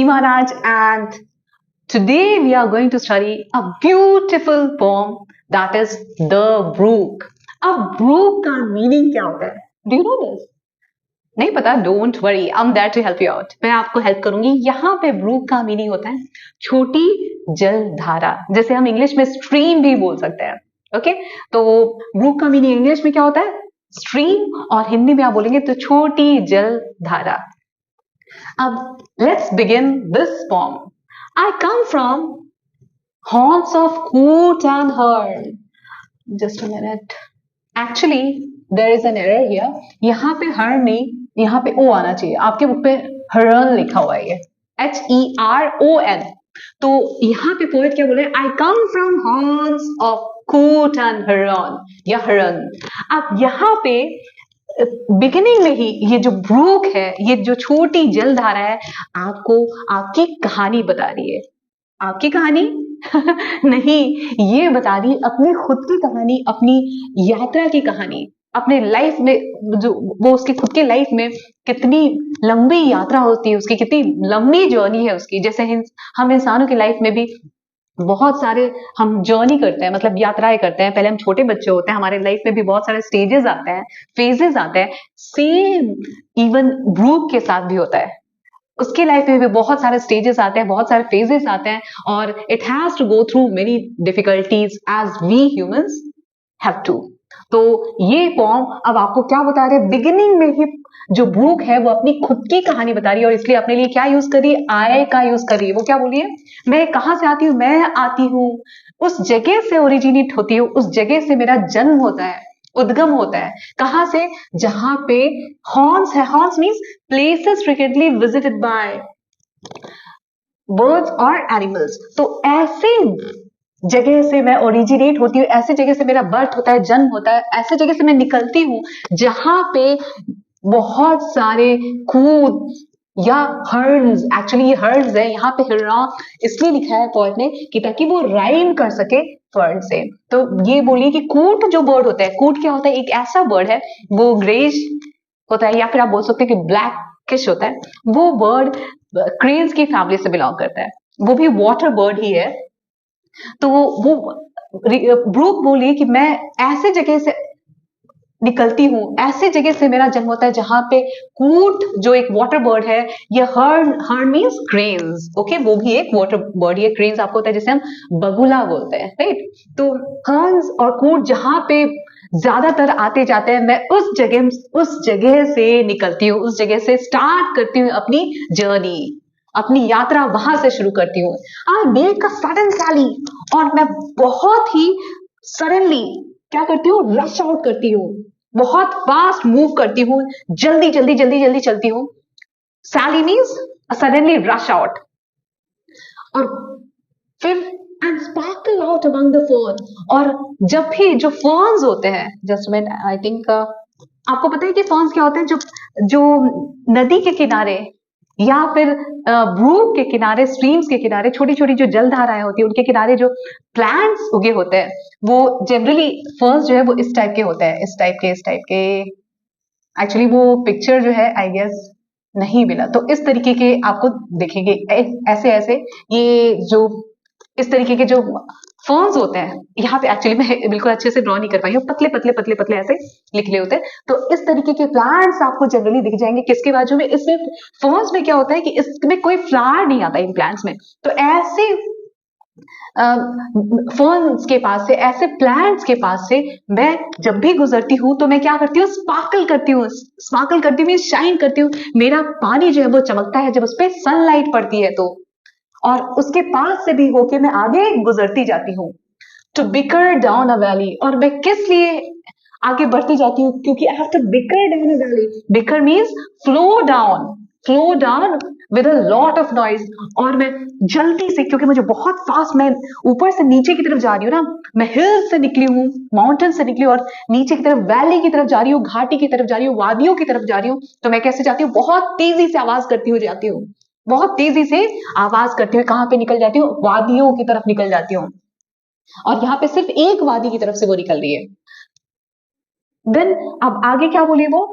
Seema Raj, and today we are going to study a beautiful poem that is The Brook. अब brook का meaning क्या होता है? Do you know this? नहीं पता? Don't worry, I'm there to help you out. मैं आपको help करूंगी. यहाँ पे brook का meaning होता है छोटी जलधारा, जैसे हम इंग्लिश में stream भी बोल सकते हैं. ओके, तो brook का meaning इंग्लिश में क्या होता है? Stream, और हिंदी में आप बोलेंगे तो छोटी जलधारा. अब let's begin this poem. I come from haunts of coot and herd. Just a minute. Actually, there is an error here. यहाँ पे herd नहीं, यहाँ पे o आना चाहिए. आपके बुक पे हरण लिखा हुआ है ये. HERON. तो यहाँ पे पोएट क्या बोले? I come from haunts of coot and heron. या हरण. अब यहाँ पे बिगिनिंग में ही ये जो ब्रूक है, ये जो छोटी जलधारा है, आपको आपकी कहानी बता रही है. आपकी कहानी नहीं, ये बता रही अपनी खुद की कहानी, अपनी यात्रा की कहानी, अपने लाइफ में जो वो उसकी खुद की लाइफ में कितनी लंबी यात्रा होती है, उसकी कितनी लंबी जर्नी है उसकी. जैसे हम इंसानों की लाइफ में भी बहुत सारे हम जर्नी करते हैं, मतलब यात्राएं करते हैं. पहले हम छोटे बच्चे होते हैं, हमारे लाइफ में भी बहुत सारे स्टेजेस आते हैं, फेजेस आते हैं. सेम इवन ब्रूक के साथ भी होता है. उसकी लाइफ में भी बहुत सारे स्टेजेस आते हैं, बहुत सारे फेजेस आते हैं, और it has to go through many difficulties as we humans have to. तो ये पोम अब आपको क्या बता रहे हैं? बिगिनिंग में ही जो ब्रूक है वो अपनी खुद की कहानी बता रही है, और इसलिए अपने लिए क्या यूज करी? आई का यूज करी. वो क्या बोली है? मैं कहां से आती हूँ? मैं आती हूँ उस जगह से, ओरिजिनेट होती हूँ उस जगह से, मेरा जन्म होता है, उद्गम होता है. कहां से? जहां पे हॉर्न्स है. Horns means places frequently visited by birds और एनिमल्स. तो ऐसे जगह से मैं ओरिजिनेट होती हूँ, ऐसे जगह से मेरा बर्थ होता है, जन्म होता है, ऐसे जगह से मैं निकलती हूँ जहां पे बहुत सारे कूद या हर्न्स, एक्चुअली ये हर्न्स है. यहाँ पे हिरण इसलिए लिखा है पोएट ने कि ताकि वो राइम कर सके फर्न से. तो ये बोलिए कि कूट जो बर्ड होता है, कूट क्या होता है? एक ऐसा बर्ड है, वो ग्रेज होता है, या फिर आप बोल सकते हैं कि ब्लैकिश होता है. वो बर्ड क्रेन्स की फैमिली से बिलोंग करता है, वो भी वाटर बर्ड ही है. तो वो ब्रूक बोली कि मैं ऐसे जगह से निकलती हूँ, ऐसे जगह से मेरा जन्म होता है जहां पे कूट जो एक वाटर बर्ड है, ये हर्न मीन्स क्रेन्स. ओके, वो भी एक वाटर बर्ड. ये क्रेन्स आपको होता है जिसे हम बगुला बोलते हैं, राइट? तो हर्न्स और कूट जहां पे ज्यादातर आते जाते हैं, मैं उस जगह से निकलती हूँ, उस जगह से स्टार्ट करती हूँ अपनी जर्नी, अपनी यात्रा वहां से शुरू करती हूँ. आई मेक अ सडन सैली, और मैं बहुत ही सडनली क्या करती हूँ? रश आउट करती हूँ, बहुत फास्ट मूव करती हूँ, जल्दी जल्दी जल्दी जल्दी चलती हूँ. सैली मीन्स सडनली रश आउट. और फिर and sparkle out among the fern. और जब भी जो फर्न्स होते हैं, जस्ट मिनट, आई थिंक आपको पता है कि फर्न्स क्या होते हैं? जो नदी के किनारे या फिर ब्रूक के किनारे, स्ट्रीम्स के किनारे छोटी छोटी जो जलधाराएं होती है, उनके किनारे जो प्लांट्स उगे होते हैं, वो जनरली फर्न्स जो है वो इस टाइप के होते हैं, इस टाइप के. एक्चुअली वो पिक्चर जो है आई गेस नहीं मिला, तो इस तरीके के आपको दिखेंगे ऐसे ऐसे. ये जो इस तरीके के जो फर्न्स होते हैं, यहाँ पे एक्चुअली मैं बिल्कुल अच्छे से ड्रॉ नहीं कर पाई हूँ, पतले पतले पतले पतले ऐसे निकले होते हैं. तो इस तरीके के प्लांट्स आपको जनरली दिख जाएंगे. किसके बाजू में? इसमें फर्न्स में क्या होता है कि इसमें कोई फ्लावर नहीं आता इन प्लांट्स में. तो ऐसे फर्न्स के पास से, ऐसे प्लांट्स के पास से मैं जब भी गुजरती हूँ तो मैं क्या करती हूँ? स्पार्कल करती हूँ. स्पार्कल करती हूँ, शाइन करती हूँ. मेरा पानी जो है वो चमकता है जब उस पर सनलाइट पड़ती है तो. और उसके पास से भी होके मैं आगे गुजरती जाती हूँ. To bicker down a valley. और मैं किस लिए आगे बढ़ती जाती हूँ? क्योंकि I have to bicker down a valley. Bicker means flow down with a lot of noise. और मैं जल्दी से, क्योंकि मुझे बहुत फास्ट, मैं ऊपर से नीचे की तरफ जा रही हूँ ना, मैं हिल से निकली हूँ, माउंटेन से निकली हूँ, और नीचे की तरफ वैली की तरफ जा रही हूँ, घाटी की तरफ जा रही हूँ, वादियों की तरफ जा रही हूँ. तो मैं कैसे जाती हूँ? बहुत तेजी से आवाज करती हुई जाती हूँ, बहुत तेजी से आवाज करते हुए कहां पे निकल जाती हूँ? वादियों की तरफ निकल जाती हूँ. और यहाँ पे सिर्फ एक वादी की तरफ से वो निकल रही है. देन अब आगे क्या बोली वो?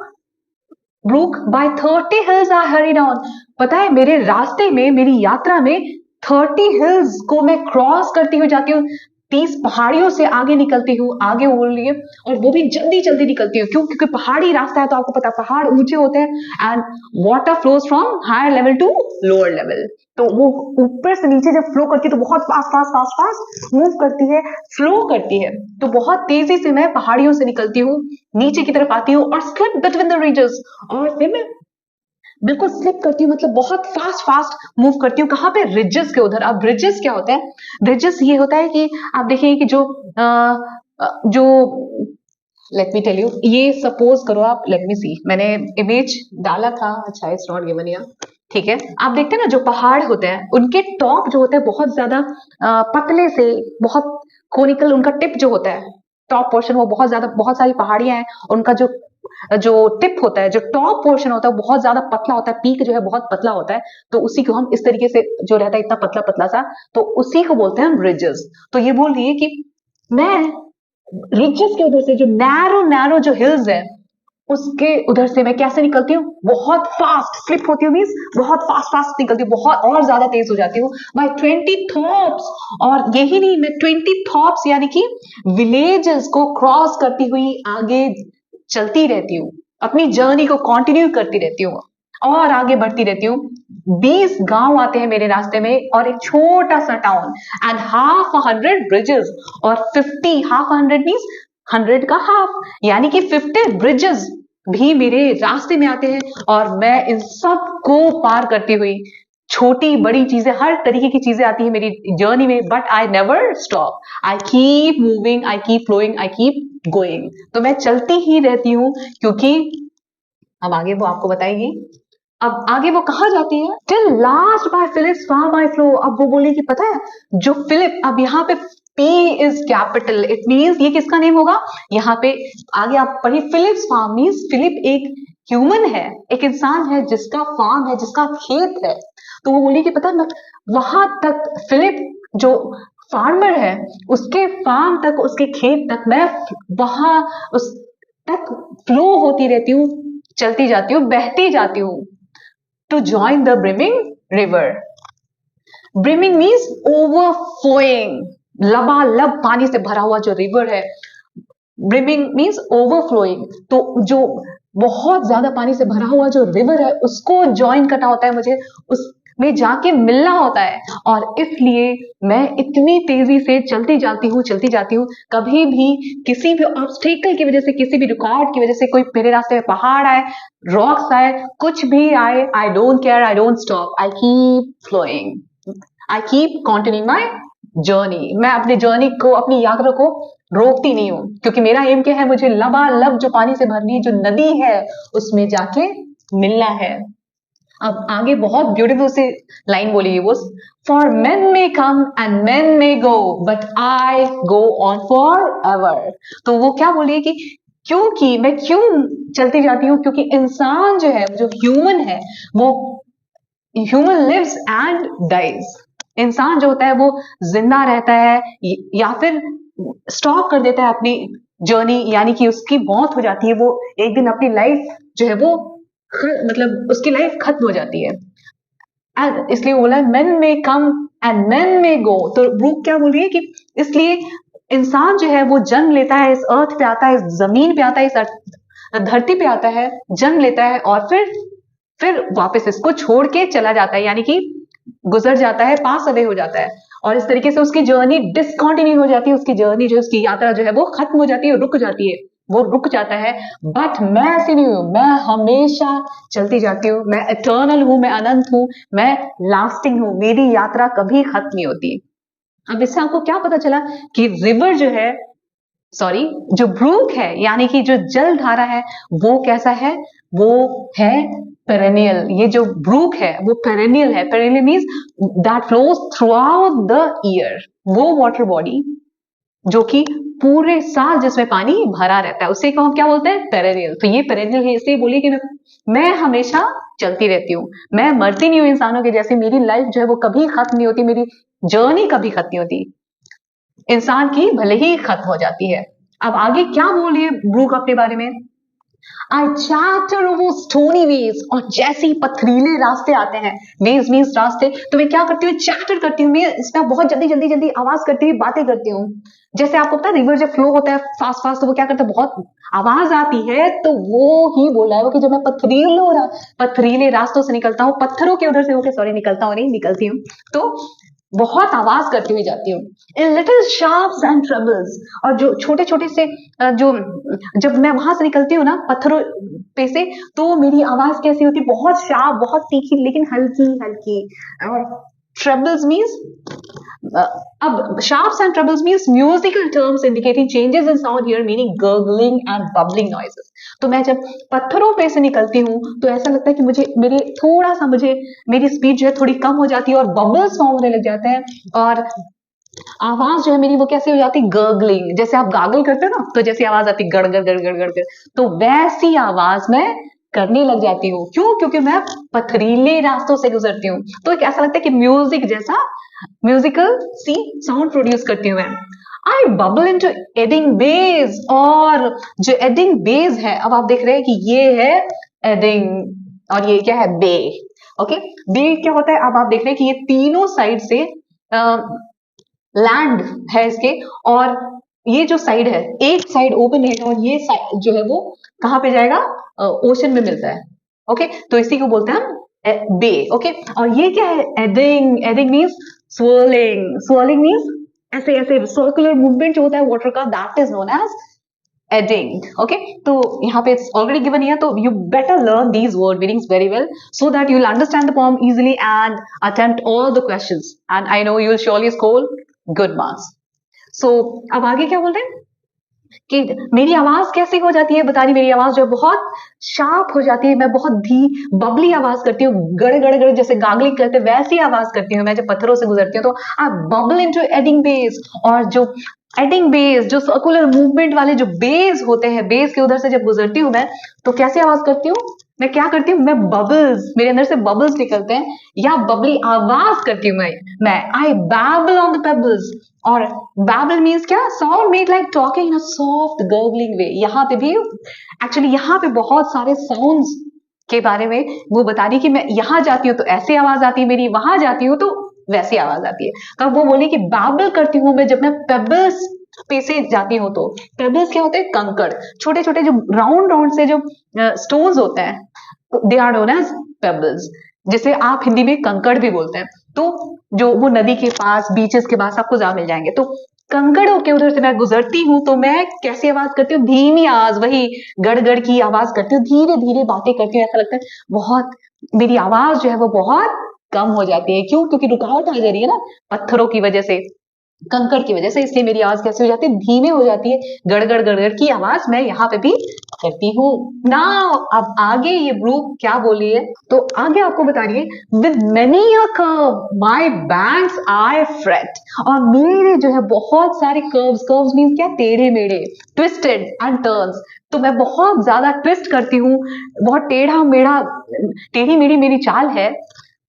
Brook, by 30 hills I hurried on. पता है मेरे रास्ते में, मेरी यात्रा में 30 hills को मैं क्रॉस करती हुई जाती हूँ, 30 पहाड़ियों से आगे निकलती हूँ, आगे बोल रही है, और वो भी जल्दी जल्दी निकलती हूँ। क्यों? क्योंकि पहाड़ी रास्ता है, तो आपको पता है पहाड़ ऊंचे होते हैं and water flows from higher level to lower level. तो वो ऊपर से नीचे जब फ्लो करती है तो बहुत fast fast fast fast move करती है, फ्लो करती है। तो बहुत तेजी से मैं पहाड़ियों से निकलती हूँ, नीचे की तरफ आती हूँ और स्लिप बिटवीन द रीजस, और फिर मैं बिल्कुल स्लिप करती हूँ, मतलब बहुत फास्ट फास्ट मूव करती हूँ। कहाँ पे? रिजेस के उधर। अब रिजेस क्या होता है? रिजेस ये होता है कि आप देखिए कि जो लेट मी टेल यू, ये सपोज करो आप, लेट मी सी, मैंने इमेज डाला था, अच्छा इट्स नॉट गिवन हियर, ठीक है। आप देखते हैं ना जो पहाड़ होते हैं उनके टॉप जो होते हैं बहुत ज्यादा पतले से, बहुत कोनिकल उनका टिप जो होता है, टॉप पोर्शन वो बहुत ज्यादा, बहुत सारी पहाड़ियां हैं, उनका जो जो टिप होता है, जो टॉप पोर्शन होता है वो बहुत ज्यादा पतला होता है, पीक जो है बहुत पतला होता है। तो उसी को हम इस तरीके से जो रहता है इतना पतला पतला सा, तो उसी को बोलते हैं हम रिजेस। तो ये बोल रही है कि मैं रिजेस के उधर से, जो नैरो नैरो जो हिल्स है उसके उधर से मैं कैसे निकलती हूँ? बहुत फास्ट स्लिप होती हूँ, मीन्स बहुत फास्ट फास्ट निकलती हूँ, बहुत और ज्यादा तेज हो जाती हूँ बाय 20 थॉप्स। और यही नहीं, मैं 20 थॉप्स यानी कि विलेजेस को क्रॉस करती हुई आगे चलती रहती हूँ, अपनी जर्नी को कंटिन्यू करती रहती हूँ और आगे बढ़ती रहती हूँ। 20 गांव आते हैं मेरे रास्ते में और एक छोटा सा टाउन, एंड हाफ 100 ब्रिजेस, और 50, हाफ 100 मीन्स 100 का हाफ, यानी कि 50 ब्रिजेस भी मेरे रास्ते में आते हैं, और मैं इन सब को पार करती हुई, छोटी बड़ी चीजें, हर तरीके की चीजें आती है मेरी जर्नी में, but I never stop, I keep moving, I keep flowing, I keep going. तो मैं चलती ही रहती हूँ, क्योंकि अब आगे वो आपको बताएगी। अब आगे वो कहा जाती है, टिल लास्ट बाय फिलिप्स फार बाय फ्लो। अब वो बोली कि पता है जो फिलिप, अब यहाँ पे P is capital, it means ये किसका नेम होगा? यहाँ पे आगे आप पढ़िए, फिलिप्स फार्म मीन्स फिलिप एक ह्यूमन है, एक इंसान है जिसका फार्म है, जिसका खेत है। तो वो बोली कि पता है वहां तक फिलिप जो फार्मर है, उसके फार्म तक, उसके खेत तक मैं वहां उस तक फ्लो होती रहती हूँ, चलती जाती हूँ, बहती जाती हूँ, to join the brimming river. Brimming means overflowing, लबालब पानी से भरा हुआ जो रिवर है, ब्रिमिंग मीन्स ओवरफ्लोइंग। तो जो बहुत ज्यादा पानी से भरा हुआ जो रिवर है उसको ज्वाइन करना होता है मुझे, उसमें जाके मिलना होता है, और इसलिए मैं इतनी तेजी से चलती जाती हूँ, कभी भी किसी भी ऑब्स्टेकल की वजह से, किसी भी रिकॉर्ड की वजह से, कोई मेरे रास्ते में पहाड़ आए, रॉक्स आए, कुछ भी आए, I don't care, I don't stop, I keep flowing, I keep continuing my journey. मैं अपनी जर्नी को, अपनी यात्रा को रोकती नहीं हूँ, क्योंकि मेरा एम क्या है, मुझे लबालब जो पानी से भरनी जो नदी है उसमें जाके मिलना है। अब आगे बहुत ब्यूटीफुल सी लाइन बोली है वो, for main may come and main may go but I go on for ever. तो वो क्या बोली है कि क्योंकि मैं क्यों चलती जाती हूँ, क्योंकि इंसान जो है, जो ह्यूमन है, वो ह्यूमन लिव्स एंड डाइज। इंसान जो होता है वो जिंदा रहता है या फिर स्टॉप कर देता है अपनी जर्नी, यानी कि उसकी मौत हो जाती है, वो एक दिन अपनी लाइफ जो है वो मतलब उसकी लाइफ खत्म हो जाती है। एंड इसलिए वो बोला मेन में कम एंड मेन में गो। तो ब्रूक क्या बोल रही है कि इसलिए इंसान जो है वो जन्म लेता है, इस अर्थ पे आता है, इस जमीन पे आता है, इस धरती पे आता है, जन्म लेता है, और फिर वापस इसको छोड़ के चला जाता है, यानी कि गुजर जाता है, पास अवे हो जाता है, और इस तरीके से उसकी जर्नी डिसकंटिन्यू हो जाती है, उसकी जर्नी जो, उसकी यात्रा जो है वो खत्म हो जाती है, रुक जाती है, वो रुक जाता है। बट मैं ऐसी नहीं हूं, मैं हमेशा चलती जाती हूँ, मैं इटर्नल हूं, मैं अनंत हूं, मैं लास्टिंग हूं, मेरी यात्रा कभी खत्म नहीं होती। अब इससे आपको क्या पता चला कि रिवर जो है, सॉरी, जो ब्रूक है यानी कि जो जल धारा है, वो कैसा है? वो है पेरेनियल। ये जो ब्रूक है वो पेरेनियल है। Perennial means that flows through out the year. वो वाटर बॉडी जो कि पूरे साल जिसमें पानी भरा रहता है, उसे को हम क्या बोलते हैं? पेरेनियल। तो ये पेरेनियल है, इसलिए बोलिए कि मैं हमेशा चलती रहती हूँ, मैं मरती नहीं हूँ इंसानों के जैसे, मेरी लाइफ जो है वो कभी खत्म नहीं होती, मेरी जर्नी कभी खत्म नहीं होती, इंसान की भले ही खत्म हो जाती है। अब आगे क्या बोलिए ब्रूक अपने बारे में, I chatter over stony ways, और जैसे ही पथरीले रास्ते आते हैं, ways means रास्ते, तो मैं क्या करती हूँ, चैटर करती हूँ, मैं इसमें बहुत जल्दी जल्दी जल्दी आवाज करती हुई बातें करती हूँ। जैसे आपको पता है रिवर जब फ्लो होता है फास्ट फास्ट, तो वो क्या करता है, बहुत आवाज आती है, तो वो ही बोल रहा है वो कि जब मैं पथरीले रास्तों से निकलता हूँ, पत्थरों के उधर से होकर, सॉरी निकलता हूँ नहीं, निकलती हूँ, तो बहुत आवाज करती हुई जाती हूँ। इन लिटिल शार्प्स एंड ट्रबल्स, और जो छोटे छोटे से जो जब मैं वहां से निकलती हूँ ना पत्थरों पे से, तो मेरी आवाज कैसी होती है, बहुत शार्प, बहुत तीखी, लेकिन हल्की हल्की। और ट्रबल्स मीन्स, अब sharps and trebles means musical terms indicating changes in sound here, meaning gurgling and bubbling noises. तो मैं जब पत्थरों पे से निकलती हूँ तो ऐसा लगता है कि मुझे मेरी स्पीड जो है थोड़ी कम हो जाती है और बबल्स फॉर्म होने लग जाते हैं, और आवाज जो है मेरी वो कैसे हो जाती है, गर्गलिंग, जैसे आप गागल करते हो ना, तो जैसी आवाज आती है गड़ गड़ गड़ गड़ गड़ गड़, तो वैसी आवाज मैं करने लग जाती हूँ। क्यों? क्योंकि मैं पथरीले रास्तों से गुजरती हूँ, तो एक ऐसा लगता है कि म्यूजिक जैसा म्यूजिकल सी साउंड प्रोड्यूस करती हूँ मैं। आई बबल इनटू एडिंग बेस, और जो एडिंग बेस है, अब आप देख रहे हैं कि ये है एडिंग और ये क्या है, बे। ओके, बे क्या होता है, अब आप देख रहे हैं कि ये तीनों साइड से लैंड है इसके, और ये जो साइड है, एक साइड ओपन है और ये साइड जो है वो कहाँ पे जाएगा, ओशन में मिलता है। ओके, तो इसी को बोलते हैं हम बे। ओके, और ये क्या है, adding. Adding means swirling, swirling means ऐसे ऐसे सर्कुलर मूवमेंट जो होता है वाटर का, that is known as eddying. Okay, तो यहाँ पे इट्स ऑलरेडी गिवन हियर, तो you better learn these word meanings very well so that you will understand the poem easily and attempt all the questions, and I know you will surely score good marks. So अब आगे क्या बोल रहे हैं कि मेरी आवाज कैसी हो जाती है, बता रही, मेरी आवाज जो है बहुत शार्प हो जाती है, मैं बहुत बबली आवाज करती हूँ, गड़ गड़ गड़ जैसे गागलिंग करते वैसी आवाज करती हूँ मैं जब पत्थरों से गुजरती हूँ, तो आई बबल इनटू एडिंग बेस। और जो एडिंग बेस, जो सर्कुलर मूवमेंट वाले जो बेस होते हैं, बेस के उधर से जब गुजरती हूँ मैं, तो कैसी आवाज करती हूँ, मैं क्या करती हूँ, मैं बबल्स, मेरे अंदर से बबल्स निकलते हैं, या बबली आवाज करती हूँ मैं I babble on the pebbles. और babble मीन्स क्या, sound made like talking in a soft gargling way. यहाँ पे भी एक्चुअली यहाँ पे बहुत सारे साउंड्स के बारे में वो बता रही कि मैं यहाँ जाती हूँ तो ऐसी आवाज आती है मेरी, वहां जाती हूँ तो वैसी आवाज आती है। तो वो बोली कि बैबल करती हूँ मैं जब मैं पेबल्स पे से जाती हूँ। तो पेबल्स क्या होते हैं, कंकड़, छोटे छोटे जो राउंड राउंड से जो स्टोन्स होते हैं, they are known as pebbles, जिसे आप हिंदी में कंकड़ भी बोलते हैं। तो जो वो नदी के पास, बीचेस के पास आपको जहाँ मिल जाएंगे, तो कंकड़ों के उधर से मैं गुजरती हूँ तो मैं कैसी आवाज करती हूँ, धीमी आवाज, वही गड़ की आवाज करती हूँ, धीरे धीरे बातें करती हूँ, ऐसा लगता है बहुत, मेरी आवाज जो है वो बहुत कम हो जाती है। क्यों? क्योंकि रुकावट आ जा रही है ना पत्थरों की वजह से, कंकड़ की वजह से, इसलिए मेरी आवाज कैसी हो जाती है, धीमे हो जाती है, गड़गड़ की आवाज मैं यहाँ पे भी करती हूँ ना। अब आगे ये ब्रूक क्या बोली है, तो आगे आपको बता रही है, with many a curve my banks I freight, और मेरे जो है बहुत सारे कर्व्स, कर्व्स मीन्स क्या, टेढ़े मेढ़े, ट्विस्टेड एंड टर्न्स, तो मैं बहुत ज्यादा ट्विस्ट करती हूँ, बहुत टेढ़ा मेढ़ा, टेढ़ी मेढ़ी मेरी चाल है,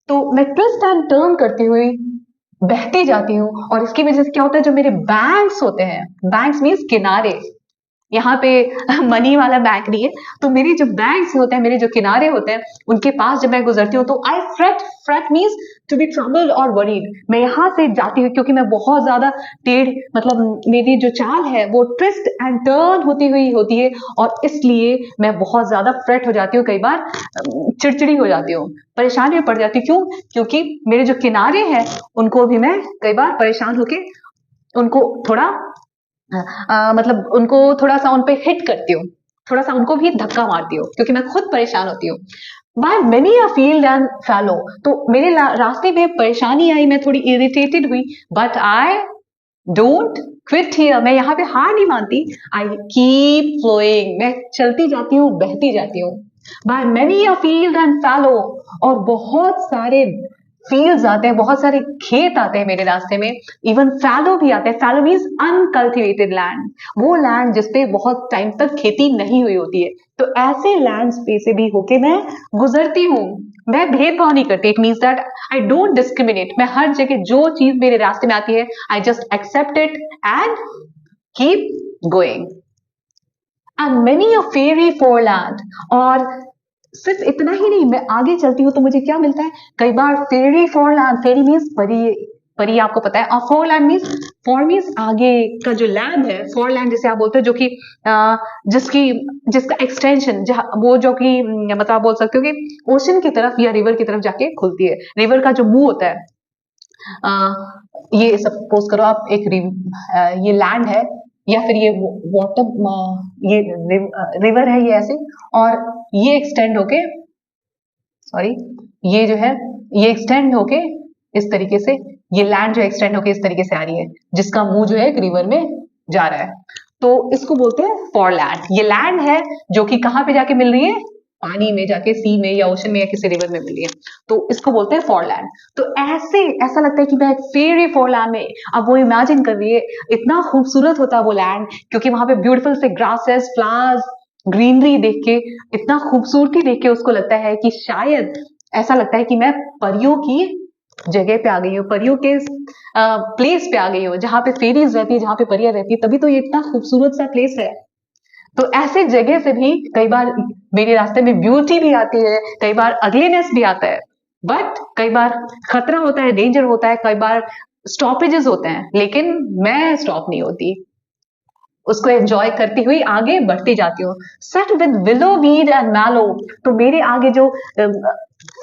तो मैं ट्विस्ट एंड टर्न करती हुई बहती जाती हूँ। और इसकी वजह से क्या होता है, जो मेरे बैंक्स होते हैं, बैंक्स मीन्स किनारे, यहाँ पे मनी वाला बैंक नहीं है, तो मेरी जो बैंक्स होते हैं, मेरे जो किनारे होते हैं, उनके पास जब मैं गुजरती हूँ तो I fret, fret means to be troubled और वरीड, मैं यहाँ से जाती हूँ क्योंकि मैं बहुत ज्यादा टेढ़, मतलब मेरी जो चाल है वो ट्विस्ट एंड टर्न होती हुई होती है, और इसलिए मैं बहुत ज्यादा फ्रेट हो जाती हूँ, कई बार चिड़चिड़ी हो जाती हूँ, परेशान भी पड़ जाती हूँ। क्यों? क्योंकि मेरे जो किनारे हैं उनको भी मैं कई बार परेशान होके उनको थोड़ा मतलब उनको थोड़ा सा उन पे हिट करती हूँ, थोड़ा सा उनको भी धक्का मारती हूँ, क्योंकि मैं खुद परेशान होती हूँ। By many a field and fallow, तो मेरे रास्ते में परेशानी आई, मैं थोड़ी इरिटेटेड हुई, but I don't quit here, मैं यहाँ पे हार नहीं मानती, आई कीप फ्लोइंग, मैं चलती जाती हूँ, बहती जाती हूँ। By many a field and fallow, और बहुत सारे फील्ड्स आते हैं, बहुत सारे खेत आते हैं मेरे रास्ते में, इवन फैलो भी आते हैं। फैलो मीन्स अनकल्टिवेटेड लैंड, वो लैंड जिसपे बहुत टाइम तक खेती नहीं हुई होती है, तो ऐसे लैंड पे से भी होके मैं गुजरती हूँ। मैं भेदभाव नहीं करती, it means that I don't discriminate, मैं हर जगह जो चीज मेरे रास्ते में आती है I just accept it and keep going. And many a fairy foreland. और सिर्फ इतना ही नहीं, मैं आगे चलती हूँ तो मुझे क्या मिलता है, कई बार फेरी फोरलैंड, फेरी मीन्स परी, परी आपको पता है, और फोरलैंड मीन्स, फॉर मीन्स आगे का जो लैंड है, फोरलैंड जिसे आप बोलते हो, जो कि जिसकी जिसका एक्सटेंशन वो जो कि मतलब आप बोल सकते हो कि ओशन की तरफ या रिवर की तरफ जाके खुलती है। रिवर का जो मुंह होता है, ये सपोज करो आप एक ये लैंड है, या फिर ये वाटर, ये रिवर है ये ऐसे, और ये एक्सटेंड होके, सॉरी, ये जो है ये एक्सटेंड होके इस तरीके से, ये लैंड जो एक्सटेंड होके इस तरीके से आ रही है, जिसका मुंह जो है एक रिवर में जा रहा है, तो इसको बोलते हैं फॉरलैंड। ये लैंड है जो कि कहाँ पे जाके मिल रही है, पानी में जाके, सी में या ओशन में या किसी रिवर में मिल रही है, तो इसको बोलते हैं फॉरलैंड। तो ऐसे ऐसा लगता है कि मैं फेरी फॉरलैंड में, अब वो इमेजिन कर रही है, इतना खूबसूरत होता है वो लैंड, क्योंकि वहां पे ब्यूटीफुल से ग्रासेस, फ्लावर्स, ग्रीनरी देख के, इतना खूबसूरती देख के उसको लगता है कि शायद, ऐसा लगता है कि मैं परियों की जगह पे आ गई हूँ, परियों के प्लेस पे आ गई हूँ, जहाँ पे फेरीज रहती है, जहाँ पे परियां रहती है, तभी तो ये इतना खूबसूरत सा प्लेस है। तो ऐसे जगह से भी कई बार मेरे रास्ते में ब्यूटी भी आती है, कई बार अगलीनेस भी आता है, बट कई बार खतरा होता है, डेंजर होता है, कई बार स्टॉपेजेस होते हैं, लेकिन मैं स्टॉप नहीं होती, उसको एंजॉय करती हुई आगे बढ़ती जाती हूँ। Set with willow weed and mallow. तो मेरे आगे जो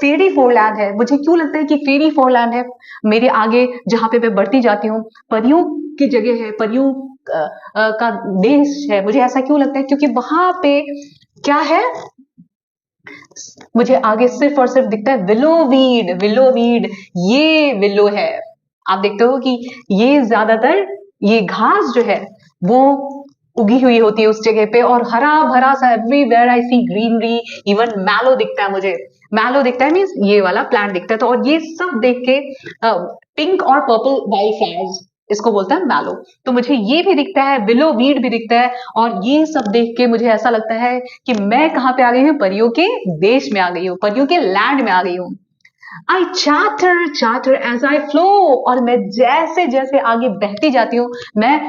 फेरी फोरलैंड है, मुझे क्यों लगता है कि फेरी फोरलैंड है मेरे आगे, जहां पे मैं बढ़ती जाती हूँ, परियों की जगह है, परियों का देश है, मुझे ऐसा क्यों लगता है, क्योंकि वहां पे क्या है, मुझे आगे सिर्फ और सिर्फ दिखता है विलो वीड, विलो वीड, ये विलो है। आप देखते हो कि ये ज्यादातर, ये घास जो है वो उगी हुई होती है उस जगह पे, और हरा भरा सा, everywhere I see greenery, even mallow दिखता है मुझे, मैलो दिखता है मीन्स ये वाला प्लांट दिखता है, तो और ये सब देख के पिंक और पर्पल वाइट फ्लावर्स, इसको बोलता है मैलो, तो मुझे ये भी दिखता है, विलो वीड भी दिखता है, और ये सब देख के मुझे ऐसा लगता है कि मैं कहाँ पे आ गई हूँ, परियों के देश में आ गई हूँ, परियों के लैंड में आ गई हूँ। I chatter chatter as I flow, और मैं जैसे जैसे आगे बहती जाती हूँ, मैं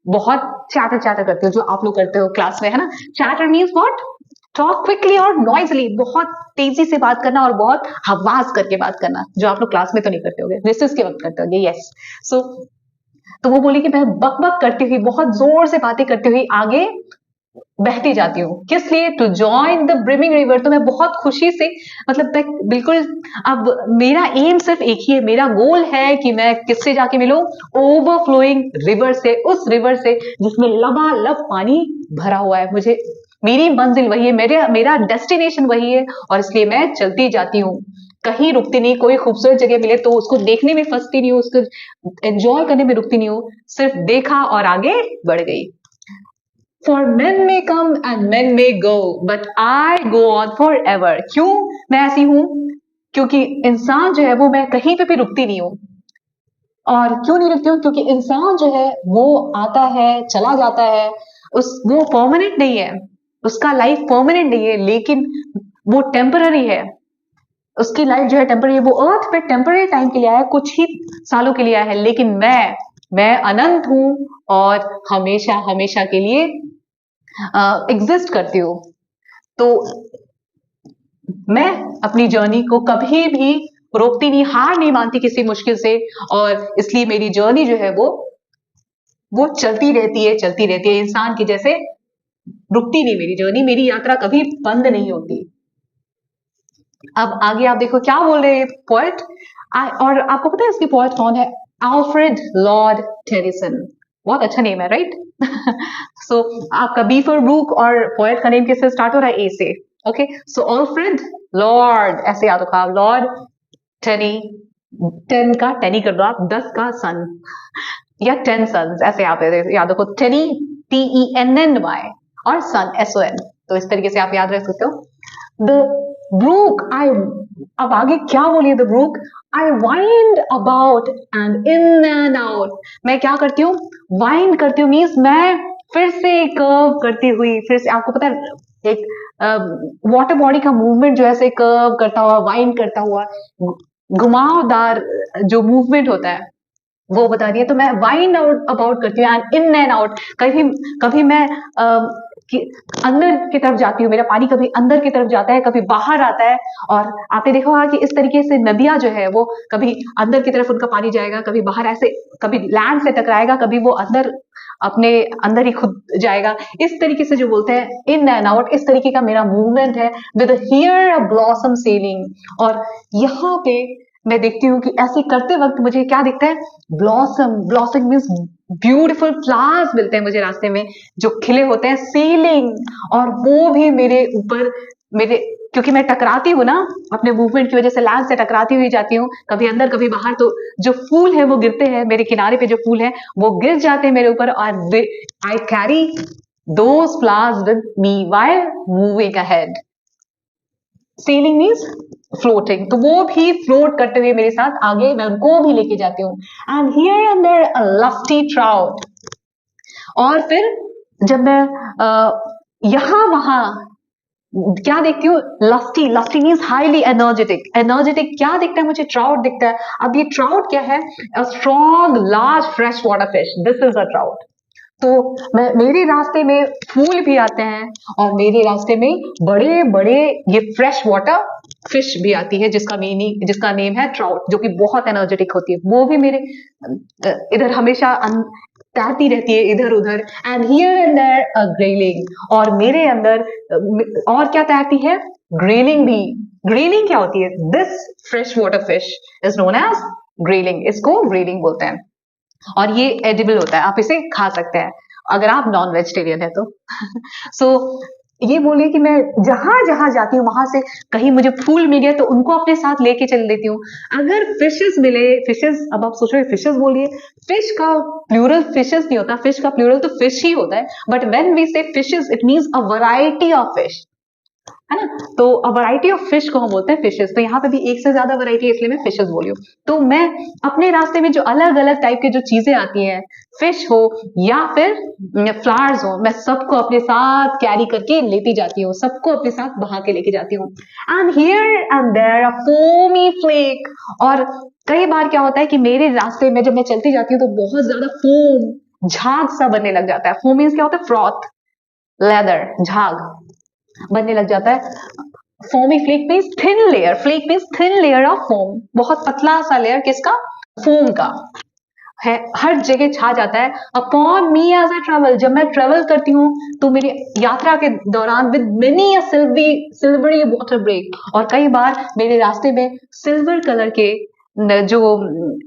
बहुत चैटर चैटर करती हूँ, जो आप लोग करते हो क्लास में, है ना। Chatter means what, talk quickly और नॉइजली, बहुत तेजी से बात करना और बहुत आवाज करके बात करना, जो आप लोग क्लास में तो नहीं करते होगे, रिसेस के वक्त करते होगे, यस। सो तो वो बोली कि मैं बक बक करती हुई, बहुत जोर से बातें करती हुई आगे बहती जाती हूँ, किस लिए, to join the brimming river, तो मैं बहुत खुशी से, मतलब मैं बिल्कुल, अब मेरा एम सिर्फ एक ही है, मेरा गोल है कि मैं किससे जाके मिलूं, ओवरफ्लोइंग रिवर से, उस रिवर से जिसमें लबालब पानी भरा हुआ है, मुझे, मेरी मंजिल वही है, मेरा डेस्टिनेशन वही है, और इसलिए मैं चलती जाती हूँ, कहीं रुकती नहीं, कोई खूबसूरत जगह मिले तो उसको देखने में फंसती नहीं हूँ, उसको एंजॉय करने में रुकती नहीं हूँ, सिर्फ देखा और आगे बढ़ गई। For men may come and men may go, but I go on forever. क्यों मैं ऐसी हूं, क्योंकि इंसान जो है वो, मैं कहीं पे भी रुकती नहीं हूँ, और क्यों नहीं रुकती हूँ, क्योंकि इंसान जो है वो आता है चला जाता है, वो परमानेंट नहीं है, उसका लाइफ परमानेंट नहीं है, लेकिन वो टेम्पररी है, उसकी लाइफ जो है टेम्पररी है, वो अर्थ पे टेम्पररी टाइम के लिए आया है, कुछ ही सालों के लिए आया है, लेकिन मैं अनंत हूं, और हमेशा हमेशा के लिए एग्जिस्ट करती हूँ। तो मैं अपनी जर्नी को कभी भी रोकती नहीं, हार नहीं मानती किसी मुश्किल से, और इसलिए मेरी जर्नी जो है वो चलती रहती है, चलती रहती है, इंसान की जैसे रुकती नहीं मेरी जर्नी, मेरी यात्रा कभी बंद नहीं होती। अब आगे आप देखो क्या बोल रहे हैं पोएट, और आपको पता है इसकी पोएट कौन है, अल्फ्रेड लॉर्ड टेनिसन, बहुत अच्छा नेम है, राइट। सो आपका बी फॉर बुक और पोएट का नेम किससे स्टार्ट हो रहा है, ए से, ओके। सो अल्फ्रेड लॉर्ड, ऐसे याद रखो आप, लॉर्ड टेनी, 10 का टेनी कर दो आप, 10 का सन, या 10 सन्स, ऐसे आप याद रखो, टेनी, TENNY, और सन, SON, तो इस तरीके से आप याद रख सकते हो। द ब्रूक, आई, अब आगे क्या बोलिए, the brook, I wind about and in and out, मैं क्या करती हूँ, वाइंड करती हूँ, मीन्स मैं फिर से कर्व करती हुई, फिर से, आपको पता है एक वाटर बॉडी का मूवमेंट जो ऐसे कर्व करता हुआ, वाइंड करता हुआ, घुमावदार जो मूवमेंट होता है, वो बता रही है, तो मैं वाइंड आउट अबाउट करती हूँ, एंड इन एंड आउट, कभी कभी मैं कि अंदर की तरफ जाती हूँ, मेरा पानी कभी अंदर की तरफ जाता है, कभी बाहर आता है। और आपने देखा होगा कि इस तरीके से नदियां जो है वो कभी अंदर की तरफ उनका पानी जाएगा, कभी बाहर, ऐसे कभी लैंड से टकराएगा, कभी वो अंदर अपने अंदर ही खुद जाएगा। इस तरीके से जो बोलते हैं इन एंड आउट, इस तरीके का मेरा मूवमेंट है with here a blossom selling. और यहाँ पे मैं देखती हूँ कि ऐसे करते वक्त मुझे क्या दिखता है, blossom, blossom means beautiful flowers मिलते हैं मुझे रास्ते में जो खिले होते हैं, सीलिंग। और वो भी मेरे ऊपर, मेरे, क्योंकि मैं टकराती हूँ ना अपने मूवमेंट की वजह से, लैंड से टकराती हुई जाती हूँ, कभी अंदर कभी बाहर, तो जो फूल है वो गिरते हैं मेरे किनारे पे, जो फूल है वो गिर जाते हैं मेरे ऊपर। और I carry those flowers with me while moving ahead. Selling means floating, तो वो भी फ्लोट करते हुए मेरे साथ आगे, मैं उनको भी लेके जाती हूँ। And here and there a lusty trout. और फिर जब मैं यहाँ वहां क्या देखती हूँ, lusty, lusty means highly energetic, energetic क्या दिखता है मुझे, ट्राउट दिखता है। अब ये ट्राउट क्या है, a strong large fresh water fish, this is a trout. तो मैं, मेरे रास्ते में फूल भी आते हैं और मेरे रास्ते में बड़े बड़े ये फ्रेश वाटर फिश भी आती है, जिसका मीनिंग, जिसका नेम है ट्राउट, जो कि बहुत एनर्जेटिक होती है। वो भी मेरे इधर हमेशा तैरती रहती है इधर उधर। And here and there a grayling, और मेरे अंदर और क्या तैरती है, ग्रेलिंग भी। ग्रेलिंग क्या होती है, this fresh water fish is known as grayling, इसको ग्रेलिंग बोलते हैं। और ये एडिबल होता है, आप इसे खा सकते हैं अगर आप नॉन वेजिटेरियन है तो। सो ये बोलिए कि मैं जहां जहां जाती हूँ वहां से कहीं मुझे फूल मिल गया तो उनको अपने साथ लेके चल देती हूँ। अगर फिशेस मिले, फिशेस, अब आप सोच रहे फिशेस बोलिए, फिश का प्लूरल फिशेस नहीं होता, फिश का प्लूरल तो फिश ही होता है। बट व्हेन वी से fishes it means a variety of fish, है ना। तो वैरायटी ऑफ फिश को हम बोलते हैं फिशेस। तो यहाँ पे भी एक से ज्यादा वैरायटी है, इसलिए मैं फिशेस बोली हूँ। तो मैं अपने रास्ते में जो अलग अलग टाइप के जो चीजें आती हैं, फिश हो या फिर फ्लावर्स हो, मैं सबको अपने साथ कैरी करके लेती जाती हूँ, सबको अपने साथ बहा के लेके जाती हूँ। And here and there a foamy flake. और कई बार क्या होता है कि मेरे रास्ते में जब मैं चलती जाती हूँ तो बहुत ज्यादा फोम, झाग सा बनने लग जाता है। फोम मीन्स क्या होता है, फ्रॉथ, लेदर, झाग बनने लग जाता है। Foamy flake means thin layer, flake means thin layer of foam, बहुत पतला सा लेयर किसका, फोम का है, हर जगह छा जाता है। Upon me as I travel, जब मैं ट्रेवल करती हूँ तो मेरी यात्रा के दौरान with many a silvery water break, और कई बार मेरे रास्ते में सिल्वर कलर के जो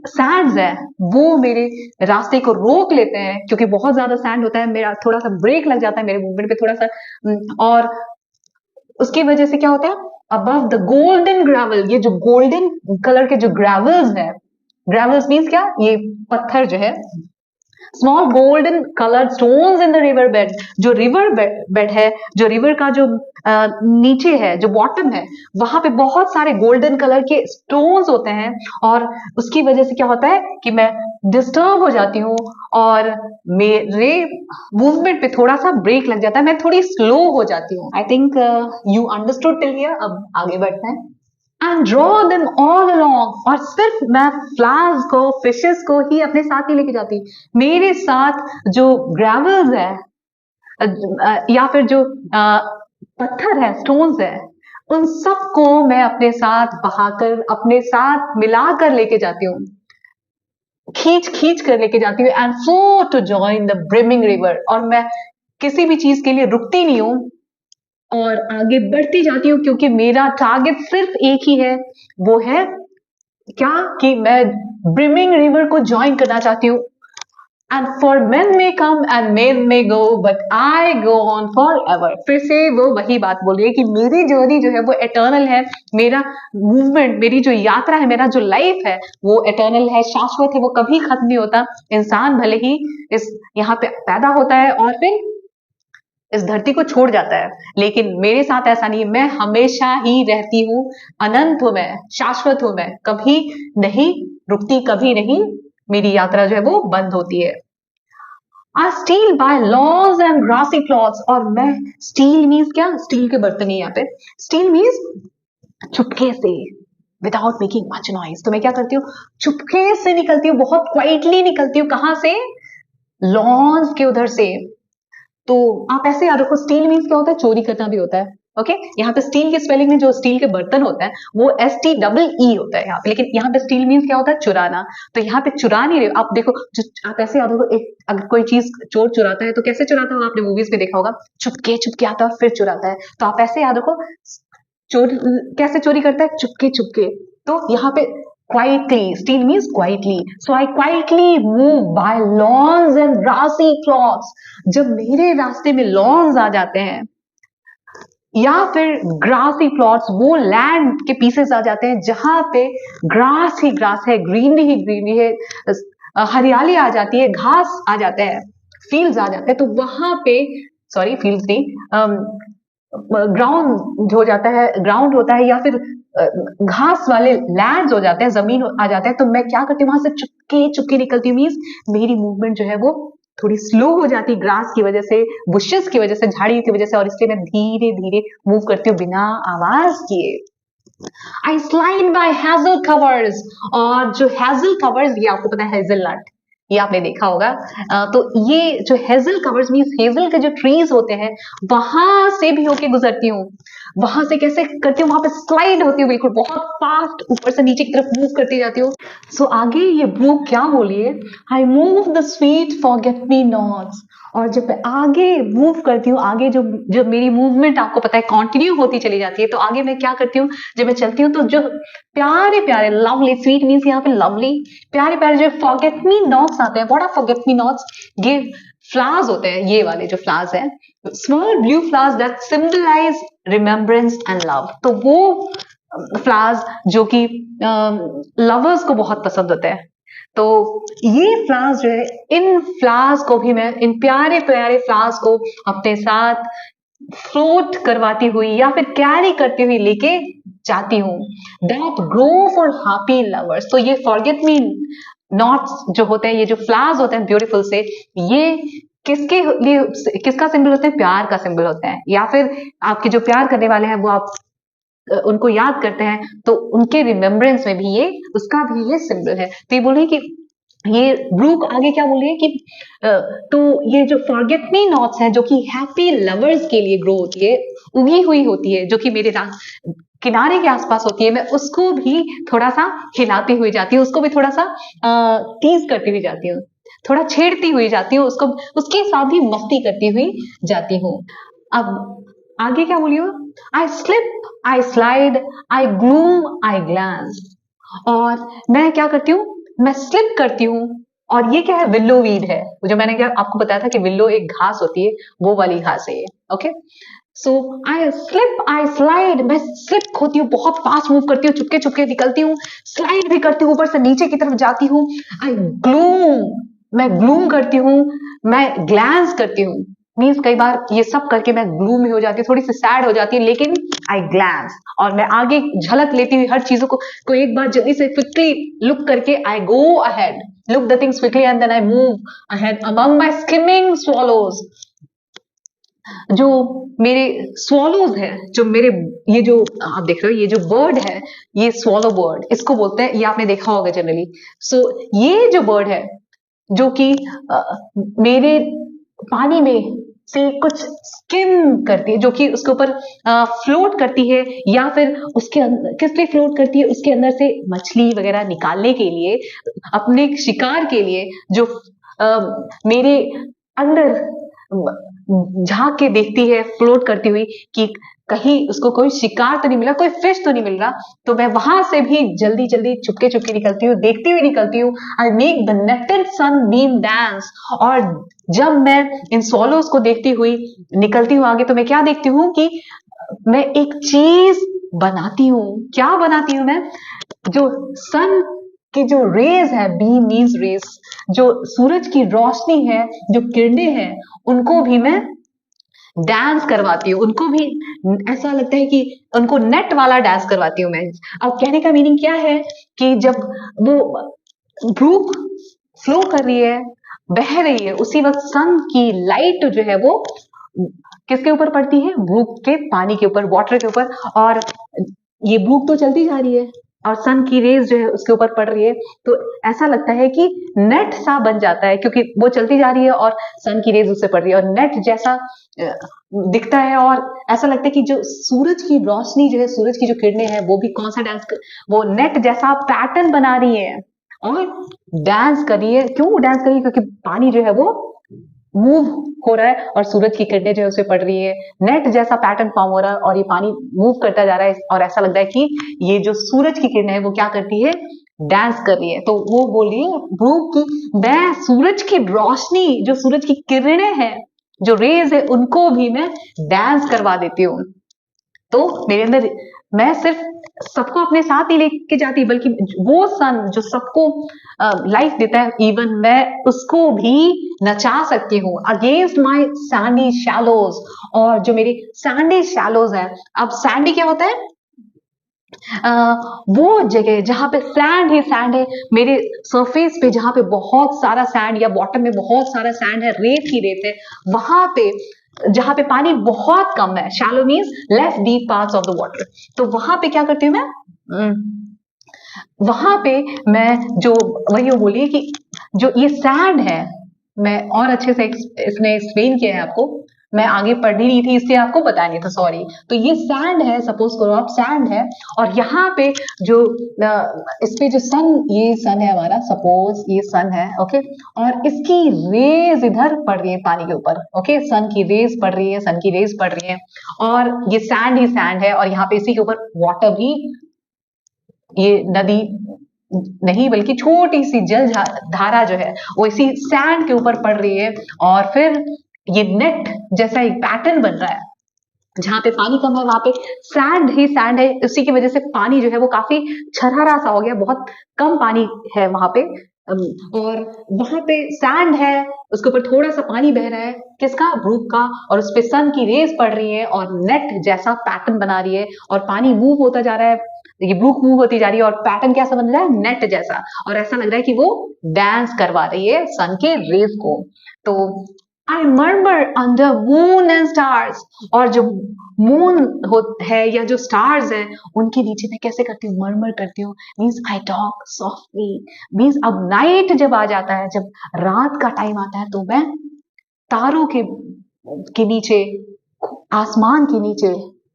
सैंड्स है वो मेरे रास्ते को रोक लेते हैं, क्योंकि बहुत ज्यादा सैंड होता है, मेरा थोड़ा सा ब्रेक लग जाता है मेरे मूवमेंट पे थोड़ा सा। और उसकी वजह से क्या होता है, अबव द गोल्डन ग्रेवल, ये जो गोल्डन कलर के जो ग्रेवल्स है, ग्रेवल्स मीन्स क्या, ये पत्थर जो है, small golden coloured stones in the river bed, जो रिवर बेड है, जो रिवर का जो नीचे है, जो बॉटम है, वहां पे बहुत सारे गोल्डन कलर के स्टोन्स होते हैं। और उसकी वजह से क्या होता है कि मैं डिस्टर्ब हो जाती हूँ और मेरे मूवमेंट पे थोड़ा सा ब्रेक लग जाता है, मैं थोड़ी स्लो हो जाती हूँ। I think you understood till here, अब आगे बढ़ते हैं। And draw them all along, और सिर्फ मैं फ्लावर्स को, फिशेस को ही अपने साथ नहीं लेके जाती, मेरे साथ जो ग्रेवल्स है या फिर जो पत्थर है, स्टोन्स है, उन सबको मैं अपने साथ बहाकर, अपने साथ मिलाकर लेके जाती हूँ, खींच खींच कर लेके जाती हूँ। And so to join the brimming river, और मैं किसी भी चीज के लिए रुकती नहीं हूँ और आगे बढ़ती जाती हूँ, क्योंकि मेरा टारगेट सिर्फ एक ही है, वो है क्या, कि मैं ब्रिमिंग रिवर को ज्वाइन करना चाहती हूँ। And for men may come and men may go but I go on forever। फिर से वो वही बात बोल रही है कि मेरी जर्नी जो है वो एटर्नल है, मेरा मूवमेंट, मेरी जो यात्रा है, मेरा जो लाइफ है वो एटर्नल है, शाश्वत है, वो कभी खत्म नहीं होता। इंसान भले ही इस यहाँ पे पैदा होता है और फिर इस धरती को छोड़ जाता है, लेकिन मेरे साथ ऐसा नहीं है, मैं हमेशा ही रहती हूँ, अनंत हूं मैं, शाश्वत हूं मैं, कभी नहीं रुकती, कभी नहीं मेरी यात्रा जो है वो बंद होती है। I steal by laws and grassy plots, और मैं, स्टील मीन्स क्या, स्टील के बर्तन ही यहाँ पे, स्टील मीन्स चुपके से, विदाउट मेकिंग मच नॉइज। तो मैं क्या करती हूँ, चुपके से निकलती हूँ, बहुत क्वाइटली निकलती हूँ, कहां से, लॉन्स के उधर से, तो आप ऐसे याद रखो, स्टील मीन्स क्या होता है, चोरी करना भी होता है। ओके, यहाँ पे स्टील के स्पेलिंग में जो स्टील के बर्तन होता है वो STEE होता है यहाँ पे, लेकिन यहाँ पे स्टील मीन्स क्या होता है, चुराना। तो यहाँ पे चुरा नहीं रहे आप, देखो आप ऐसे याद रखो, एक अगर कोई चीज चोर चुराता है तो कैसे चुराता होगा, आपने मूवीज में देखा होगा, चुपके चुपके आता है फिर चुराता है। तो आप ऐसे याद रखो, चोर कैसे चोरी करता है, चुपके चुपके। तो यहाँ पे quietly, steel means quietly, so I quietly move by lawns and grassy plots। जब मेरे रास्ते में lawns आ जाते हैं या फिर ग्रासी प्लॉट्स, वो लैंड के पीसेस आ जाते हैं जहां पे ग्रास ही ग्रास है, ग्रीनरी ही ग्रीनरी है, हरियाली आ जाती है, घास आ जाते हैं, फील्ड्स आ जाते हैं, तो वहां पे, सॉरी फील्ड्स नहीं, ग्राउंड हो जाता है, ग्राउंड होता है, या फिर घास वाले लैंड्स हो जाते हैं, जमीन आ जाता है। तो मैं क्या करती हूँ, वहां से चुपके चुपके निकलती हूँ, मीन्स मेरी मूवमेंट जो है वो थोड़ी स्लो हो जाती है, ग्रास की वजह से, बुशेस की वजह से, झाड़ियों की वजह से, और इसलिए मैं धीरे धीरे मूव करती हूँ बिना आवाज किए। आई स्लाइड बाय हेजल कवर्स, और जो हेजल कवर्स, ये आपको पता है हेजल नट, ये आपने देखा होगा। तो ये जो हेजल कवर्स मीन्स हेजल के जो ट्रीज होते हैं, वहां से भी होके गुजरती हूँ। वहां से कैसे करती हूँ, वहां पे स्लाइड होती हूँ, बिल्कुल बहुत फास्ट ऊपर से नीचे की तरफ मूव करती जाती हूँ। सो आगे ये बुक क्या बोलिए, I move the sweet forget me nots. और जब मैं आगे मूव करती हूँ, आगे जो जो मेरी मूवमेंट आपको पता है कंटिन्यू होती चली जाती है, तो आगे मैं क्या करती हूँ, जब मैं चलती हूँ तो जो प्यारे प्यारे, लवली, स्वीट मीन्स यहाँ पे लवली, प्यारे प्यारे जो फॉरगेट मी नॉट्स आते हैं। What are forget me nots, ये फ्लावर्स होते हैं, ये वाले जो फ्लावर्स हैं, small blue flowers that symbolise remembrance and love. तो वो फ्लावर्स जो कि लवर्स को बहुत पसंद होते हैं। तो ये फ्लावर्स जो है, इन फ्लावर्स को भी मैं, इन प्यारे प्यारे फ्लावर्स को अपने साथ फ्लोट करवाती हुई या फिर कैरी करती हुई लेके जाती हूँ। That grow for happy lovers. तो ये फॉरगेट मी नॉट्स जो होते हैं, ये जो फ्लावर्स होते हैं ब्यूटीफुल से, ये किसके लिए, किसका सिंबल होते हैं, प्यार का सिंबल होते हैं, या फिर आपके जो प्यार करने वाले हैं वो आप उनको याद करते हैं, तो उनके रिमेम्बरेंस में भी ये, उसका भी ये सिंबल है। तो ये बोल रही है कि ये ब्रूक आगे क्या बोल रही है कि तो ये जो फॉरगेट मी नॉट्स है, जो कि हैप्पी लवर्स के लिए ग्रो होती है, उगी हुई होती है, जो कि मेरे किनारे के आसपास होती है, मैं उसको भी थोड़ा सा हिलाती हुई जाती हूँ, उसको भी थोड़ा सा टीज करती हुई जाती हूँ, थोड़ा छेड़ती हुई जाती हूँ उसको, उसके साथ भी मस्ती करती हुई जाती हूँ। अब आगे क्या बोलियो, आई स्लिप, आई स्लाइड, आई ग्लूम, आई ग्लांस। और मैं क्या करती हूँ, मैं स्लिप करती हूँ, और ये क्या है, विल्लो वीड है, जो मैंने क्या आपको बताया था कि विल्लो एक घास होती है, वो वाली घास है ये। ओके, सो आई स्लिप, आई स्लाइड, मैं स्लिप होती हूँ, बहुत फास्ट मूव करती हूँ, चुपके चुपके निकलती हूँ, स्लाइड भी करती हूँ, ऊपर से नीचे की तरफ जाती हूँ। आई ग्लूम, मैं ग्लूम करती हूँ, मैं ग्लैंस करती हूँ, मीन्स कई बार ये सब करके मैं ग्लूमी हो जाती हूँ, थोड़ी सी सैड हो जाती है, लेकिन आई ग्लैंस, और मैं आगे झलक लेती हुई हर चीजों को एक बार जल्दी से क्विकली लुक करके, I go ahead, look the things quickly and then I move ahead among my skimming swallows. जो मेरे स्वॉलोज है, जो मेरे, ये जो आप देख रहे हो, ये जो बर्ड है, ये स्वॉलो बर्ड इसको बोलते हैं, ये आपने देखा होगा जनरली। सो ये जो बर्ड है, जो कि मेरे पानी में से कुछ स्किम करती है, जो कि उसके ऊपर फ्लोट करती है, या फिर उसके अंदर किस लिए फ्लोट करती है, उसके अंदर से मछली वगैरह निकालने के लिए, अपने शिकार के लिए, जो मेरे अंदर झांक के देखती है, फ्लोट करती हुई, कि कहीं उसको कोई शिकार तो नहीं मिला, कोई फिश तो नहीं मिल रहा। तो मैं वहां से भी जल्दी जल्दी चुपके चुपके निकलती हूँ, देखती हुई निकलती हूँ। I make the netted sunbeam dance. और जब मैं इन स्वॉलोज को देखती हुई निकलती हूँ आगे, तो मैं क्या देखती हूँ कि मैं एक चीज बनाती हूँ। क्या बनाती हूँ मैं, जो सन की जो रेज है, बीम मीन्स रेज, जो सूरज की रोशनी है, जो किरणें हैं, उनको भी मैं डांस करवाती हूँ, उनको भी ऐसा लगता है कि उनको नेट वाला डांस करवाती हूँ मैं। अब कहने का मीनिंग क्या है कि जब वो ब्रूक फ्लो कर रही है, बह रही है, उसी वक्त सन की लाइट जो है वो किसके ऊपर पड़ती है, ब्रूक के पानी के ऊपर, वाटर के ऊपर, और ये ब्रूक तो चलती जा रही है, और सन की रेज जो है उसके ऊपर पड़ रही है, तो ऐसा लगता है कि नेट सा बन जाता है, क्योंकि वो चलती जा रही है और सन की रेज उससे पड़ रही है और नेट जैसा दिखता है। और ऐसा लगता है कि जो सूरज की रोशनी जो है, सूरज की जो किरणें हैं, वो भी कौन सा वो नेट जैसा पैटर्न बना रही है और डांस कर रही है। क्यों डांस कर रही है? क्योंकि पानी जो है वो मूव हो रहा है और सूरज की किरणें जो है उसे पड़ रही है, नेट जैसा पैटर्न फॉर्म हो रहा है और ये पानी मूव करता जा रहा है और ऐसा लगता है कि ये जो सूरज की किरणें है वो क्या करती है, डांस कर रही है। तो वो बोल रही है ब्रूक की मैं सूरज की रोशनी, जो सूरज की किरणें हैं, जो रेज है, उनको भी मैं डांस करवा देती हूँ। तो मेरे अंदर मैं सिर्फ सबको अपने साथ नहीं लेके जाती, बल्कि वो सन जो सबको लाइफ देता है, इवन मैं उसको भी नचा सकती हूँ अगेंस्ट माई सैंडी शैलोज। और जो मेरे सैंडी शैलोज है, अब सैंडी क्या होता है? वो जगह जहां पे सैंड ही सैंड है, मेरे सरफेस पे जहां पे बहुत सारा सैंड या बॉटम में बहुत सारा सैंड है, रेत ही रेत है, वहां पे जहां पे पानी बहुत कम है, shallow means less deep parts of the water, तो वहां पे क्या करती हूँ मैं? वहां पे मैं जो वही बोलिए कि जो ये सैंड है, मैं और अच्छे से इसने एक्सप्लेन किया है आपको, मैं आगे पढ़ ही नहीं थी इसलिए आपको बताया नहीं था, सॉरी। तो ये सैंड है, सपोज करो आप सैंड है, और यहाँ पे जो इस पे जो सन, ये सन है हमारा, सपोज ये सन है, ओके, और इसकी रेज इधर पड़ रही है पानी के ऊपर, ओके, सन की रेज पड़ रही है, सन की रेज पड़ रही है, और ये सैंड ही सैंड है, और यहाँ पे इसी के ऊपर वाटर भी, ये नदी नहीं बल्कि छोटी सी जल धारा जो है वो इसी सैंड के ऊपर पड़ रही है, और फिर ये नेट जैसा एक पैटर्न बन रहा है, जहां पे पानी कम है वहां पे सैंड ही सैंड है, उसी की वजह से पानी जो है वो काफी छरहरा सा हो गया, बहुत कम पानी है वहां पे। और वहां पे सैंड है, उसके ऊपर थोड़ा सा पानी बह रहा है, किसका? ब्रूक का, और उस पे सन की रेज पड़ रही है और नेट जैसा पैटर्न बना रही है, और पानी मूव होता जा रहा है, ये ब्रूक मूव होती जा रही है और पैटर्न कैसा बन रहा है? नेट जैसा, और ऐसा लग रहा है कि वो डांस करवा रही है सन के रेज को। तो I murmur under moon and stars, और जो मून है या जो स्टार्स है उनके नीचे मैं कैसे करती हूँ? मर्मर करती हूँ, means I talk softly, means अब नाइट जब आ जाता है, जब रात का टाइम आता है, तो मैं तारों के नीचे, आसमान के नीचे,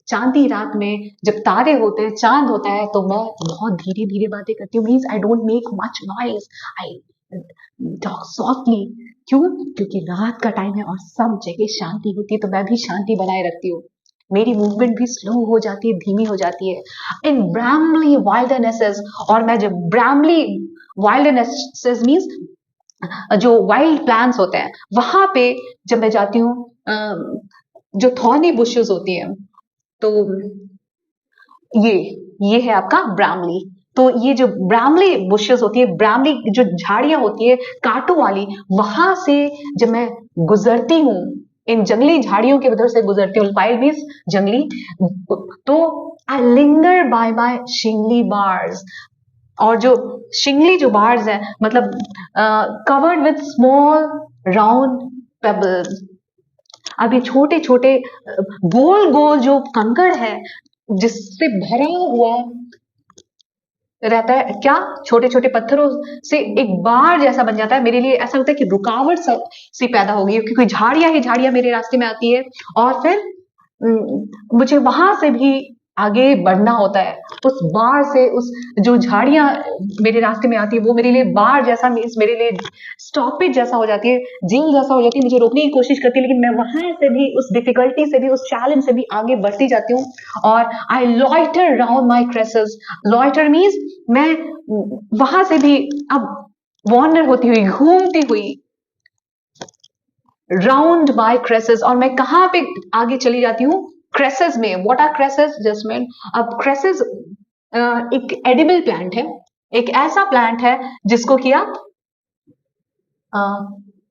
चांदी रात में जब तारे होते हैं, चांद होता है, तो मैं बहुत धीरे धीरे बातें करती हूँ, means I don't make much noise, I talk softly. क्यों? क्योंकि रात का टाइम है और सब जगह शांति होती है, तो मैं भी शांति बनाए रखती हूँ, मेरी मूवमेंट भी स्लो हो जाती है, धीमी हो जाती है इन ब्राह्मली वाइल्डरनेसेस। और मैं जब ब्राह्मली वाइल्डरनेसेस मीन्स जो वाइल्ड प्लांट्स होते हैं, वहां पे जब मैं जाती हूँ, जो थॉर्नी बुशेस होती हैं, तो ये ये है आपका ब्राह्मली। तो ये जो ब्राह्मली बुशेस होती है, ब्राह्मली जो झाड़ियां होती है कांटों वाली, वहां से जब मैं गुजरती हूँ, इन जंगली झाड़ियों के उधर से गुजरती हूँ, वाइल्ड मीन्स जंगली, तो I linger by my shingly bars, और जो शिंगली जो बार्स है, मतलब covered with small round pebbles. अब ये छोटे छोटे गोल गोल जो कंकड़ है, जिससे भरा हुआ रहता है, क्या? छोटे छोटे पत्थरों से एक बार जैसा बन जाता है, मेरे लिए ऐसा लगता है कि रुकावट सी पैदा हो गई है, क्योंकि झाड़ियां ही झाड़ियां मेरे रास्ते में आती है, और फिर मुझे वहां से भी आगे बढ़ना होता है, उस बार से, उस जो झाड़ियां मेरे रास्ते में आती है, वो मेरे लिए बार जैसा, मीन्स मेरे लिए स्टॉपेज जैसा हो जाती है, जेल जैसा हो जाती है, मुझे रोकने की कोशिश करती है, लेकिन मैं वहां से भी, उस डिफिकल्टी से भी, उस चैलेंज से भी आगे बढ़ती जाती हूँ। और I loiter round my cresses, loiter means मैं वहां से भी अब वॉन्डर होती हुई, घूमती हुई राउंड माई क्रेसेस, और मैं कहां पे आगे चली जाती हूँ? क्रेसेस में। What are क्रेसेस? जस्मिन, अब क्रेसेस एक एडिबल प्लांट है, एक ऐसा प्लांट है जिसको कि आप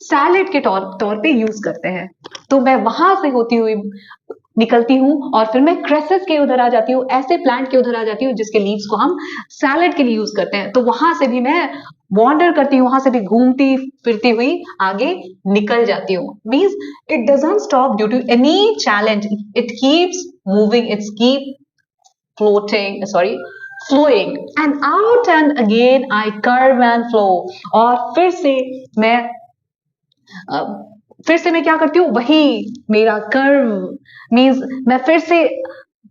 सैलेड के तौर पे यूज करते हैं। तो मैं वहां से होती हुई निकलती हूँ और फिर मैं क्रेसेस के उधर आ जाती हूँ, ऐसे प्लांट के उधर आ जाती हूँ जिसके लीव्स को हम सैलेड के लिए यूज करते हैं। तो वहां से भी मैं वॉन्डर करती हूँ, वहां से भी घूमती फिरती हुई आगे निकल जाती हूँ। Means it doesn't stop due to any challenge, it keeps moving, it's keep floating, sorry, flowing, and out and again I curve and flow. और मैं फिर से मैं क्या करती हूँ, वही मेरा कर्व मीन्स मैं फिर से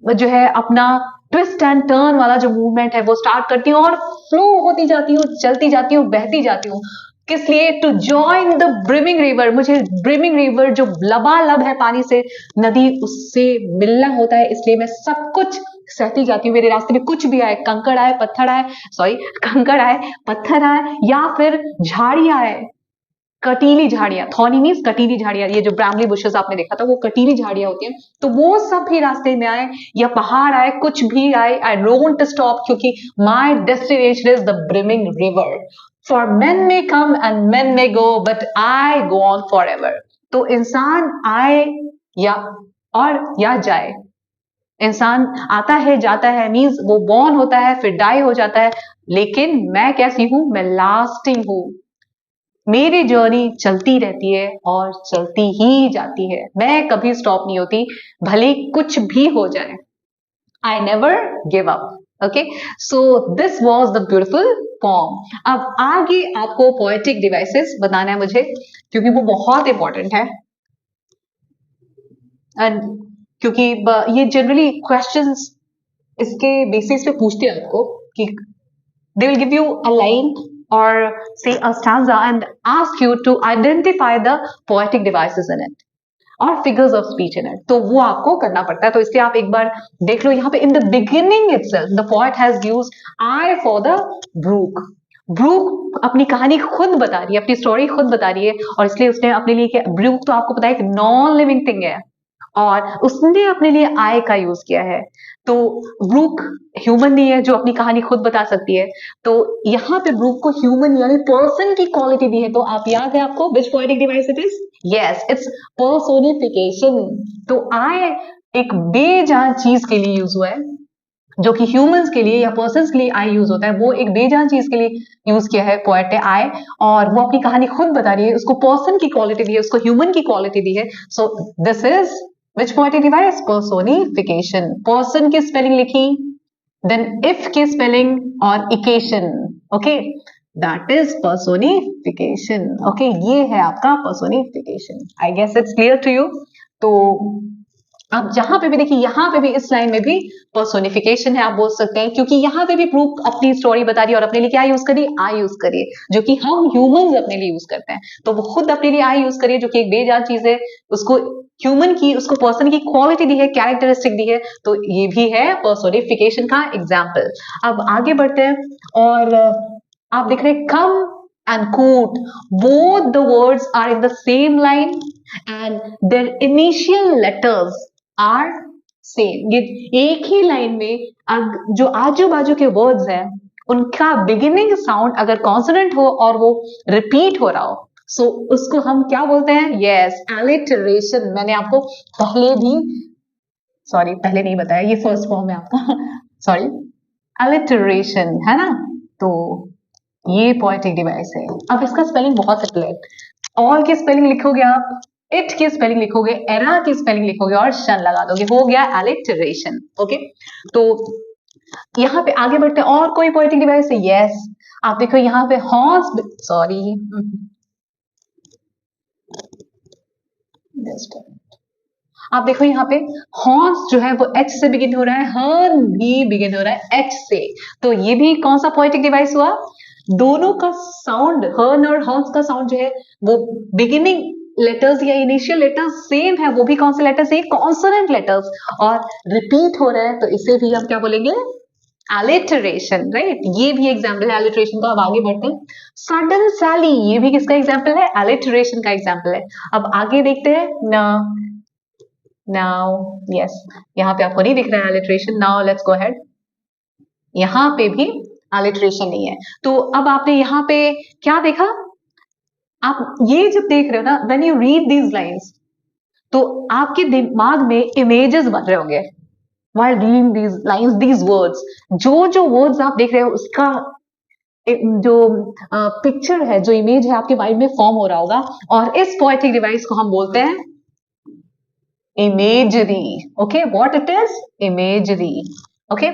जो है अपना ट्विस्ट एंड टर्न वाला जो मूवमेंट है वो स्टार्ट करती हूँ और फ्लो होती जाती हूँ, चलती जाती हूँ, बहती जाती हूँ। किस लिए? To join the brimming river. मुझे ब्रिमिंग रिवर जो लबालब है पानी से, नदी, उससे मिलना होता है, इसलिए मैं सब कुछ सहती जाती हूँ। मेरे रास्ते में कुछ भी आए, कंकड़ आए, पत्थर आए, सॉरी कंकड़ आए, पत्थर आए, या फिर झाड़ियां आए, कटीली झाड़ियां, थॉर्नी मीन्स कटीली झाड़ियां, ये जो ब्रामली बुशेस आपने देखा था वो कटीली झाड़ियां होती हैं, तो वो सब भी रास्ते में आए या पहाड़ आए, कुछ भी आए, आई डोंट स्टॉप, क्योंकि माई destination is the brimming river. For main may come and main may go but I go on for ever. तो इंसान आए या जाए, इंसान आता है जाता है, मीन्स वो बॉर्न होता है फिर डाई हो जाता है, लेकिन मैं कैसी हूं? मैं लास्टिंग हूं। मेरी जर्नी चलती रहती है और चलती ही जाती है, मैं कभी स्टॉप नहीं होती, भले कुछ भी हो जाए। I never give up. Okay, so this was the beautiful form. अब आगे आपको पोएटिक डिवाइसेस बताना है मुझे, क्योंकि वो बहुत इंपॉर्टेंट है, एंड क्योंकि ये जनरली क्वेश्चंस इसके बेसिस पे पूछते हैं आपको कि they will give you a line or say a stanza and ask you to identify the poetic devices in it और figures of speech in it, तो वो आपको करना पड़ता है। तो इसलिए आप एक बार देख लो, यहाँ पे in the beginning itself the poet has used I for the brook। Brook अपनी कहानी खुद बता रही है, अपनी स्टोरी खुद बता रही है, और इसलिए उसने अपने लिए, ब्रूक तो आपको पता है एक नॉन लिविंग थिंग है, और उसने अपने लिए आई का यूज किया है। तो ब्रूक ह्यूमन नहीं है जो अपनी कहानी खुद बता सकती है, तो यहाँ पे ब्रूक को ह्यूमन यानी पर्सन की क्वालिटी दी है। तो आप याद है आपको which poetic device it is? Yes, it's personification. तो आई एक बेजान चीज के लिए यूज हुआ है, जो कि ह्यूमंस के लिए या पर्सन्स के लिए आई यूज होता है, वो एक बेजान चीज के लिए यूज किया है पोएट ने आई, और वो अपनी कहानी खुद बता रही है, उसको पर्सन की क्वालिटी दी है, उसको ह्यूमन की क्वालिटी दी है। So this is which poetic device? Personification। person की स्पेलिंग लिखी, then if की स्पेलिंग और इकेशन, okay, that is personification। Okay, ये है आपका personification। I guess it's clear to you। तो आप जहां पे भी देखिए, यहाँ पे भी इस लाइन में भी पर्सोनिफिकेशन है, आप बोल सकते हैं, क्योंकि यहाँ पे भी प्रूफ अपनी स्टोरी बता रही है और अपने लिए क्या यूज करिए? आई यूज करिए, जो कि हम ह्यूमंस अपने लिए यूज करते हैं। तो वो खुद अपने लिए आई यूज करिए, जो कि एक बेजान चीज है, उसको ह्यूमन की, उसको पर्सन की क्वालिटी दी है, कैरेक्टरिस्टिक दी है, तो ये भी है पर्सोनिफिकेशन का एग्जाम्पल। अब आगे बढ़ते हैं, और आप देख रहे हैं कम and coot, both the words are in the same line and their initial letters are same। ये एक ही लाइन में जो आजू बाजू के वर्ड्स हैं उनका बिगिनिंग साउंड अगर कॉन्सोनेंट हो और वो रिपीट हो रहा हो, सो उसको हम क्या बोलते हैं? Yes, alliteration. मैंने आपको पहले नहीं बताया, ये फर्स्ट फॉर्म है आपका सॉरी, एलिटरेशन है ना। तो ये पोएटिक डिवाइस है। अब इसका स्पेलिंग बहुत सिंपल है, ऑल की स्पेलिंग लिखोगे आप, इट की स्पेलिंग लिखोगे, एरा की स्पेलिंग लिखोगे और शन लगा दोगे, हो गया एलिटरेशन। ओके, तो यहाँ पे आगे बढ़ते हैं, और कोई पोएटिक डिवाइस है? यस, आप देखो यहाँ पे हॉर्स, सॉरी आप देखो यहाँ पे हॉर्स जो है वो एच से बिगिन हो रहा है, हर्न भी बिगिन हो रहा है एच से, तो ये भी कौन सा पोएटिक डिवाइस हुआ? दोनों का साउंड, हर्न और हॉर्स का साउंड जो है वो बिगिनिंग लेटर्स या इनिशियल लेटर्स सेम है, वो भी कौन से लेटर्स है? कॉन्सोनेंट लेटर्स, और रिपीट हो रहा है, तो इसे भी हम क्या बोलेंगे? Alliteration, right. ये भी एग्जाम्पल है एलिटरेशन का। अब आगे बढ़ते हैं, सडन सैली, ये भी किसका एग्जाम्पल है? एलिटरेशन का एग्जाम्पल है। अब आगे देखते हैं, नाउ यस, यहाँ पे आपको नहीं दिख रहा है alliteration, now let's go ahead. यहाँ पे भी एलिटरेशन नहीं है, तो अब आपने यहाँ पे क्या देखा? आप ये जब देख रहे हो ना, when you read these lines, तो आपके दिमाग में इमेजेस बन रहे होंगे while reading these lines, these words। जो वर्ड्स आप देख रहे हो उसका जो पिक्चर है, जो इमेज है, आपके माइंड में फॉर्म हो रहा होगा, और इस पोएटिक डिवाइस को हम बोलते हैं imagery. Okay, what it is? Imagery. Okay,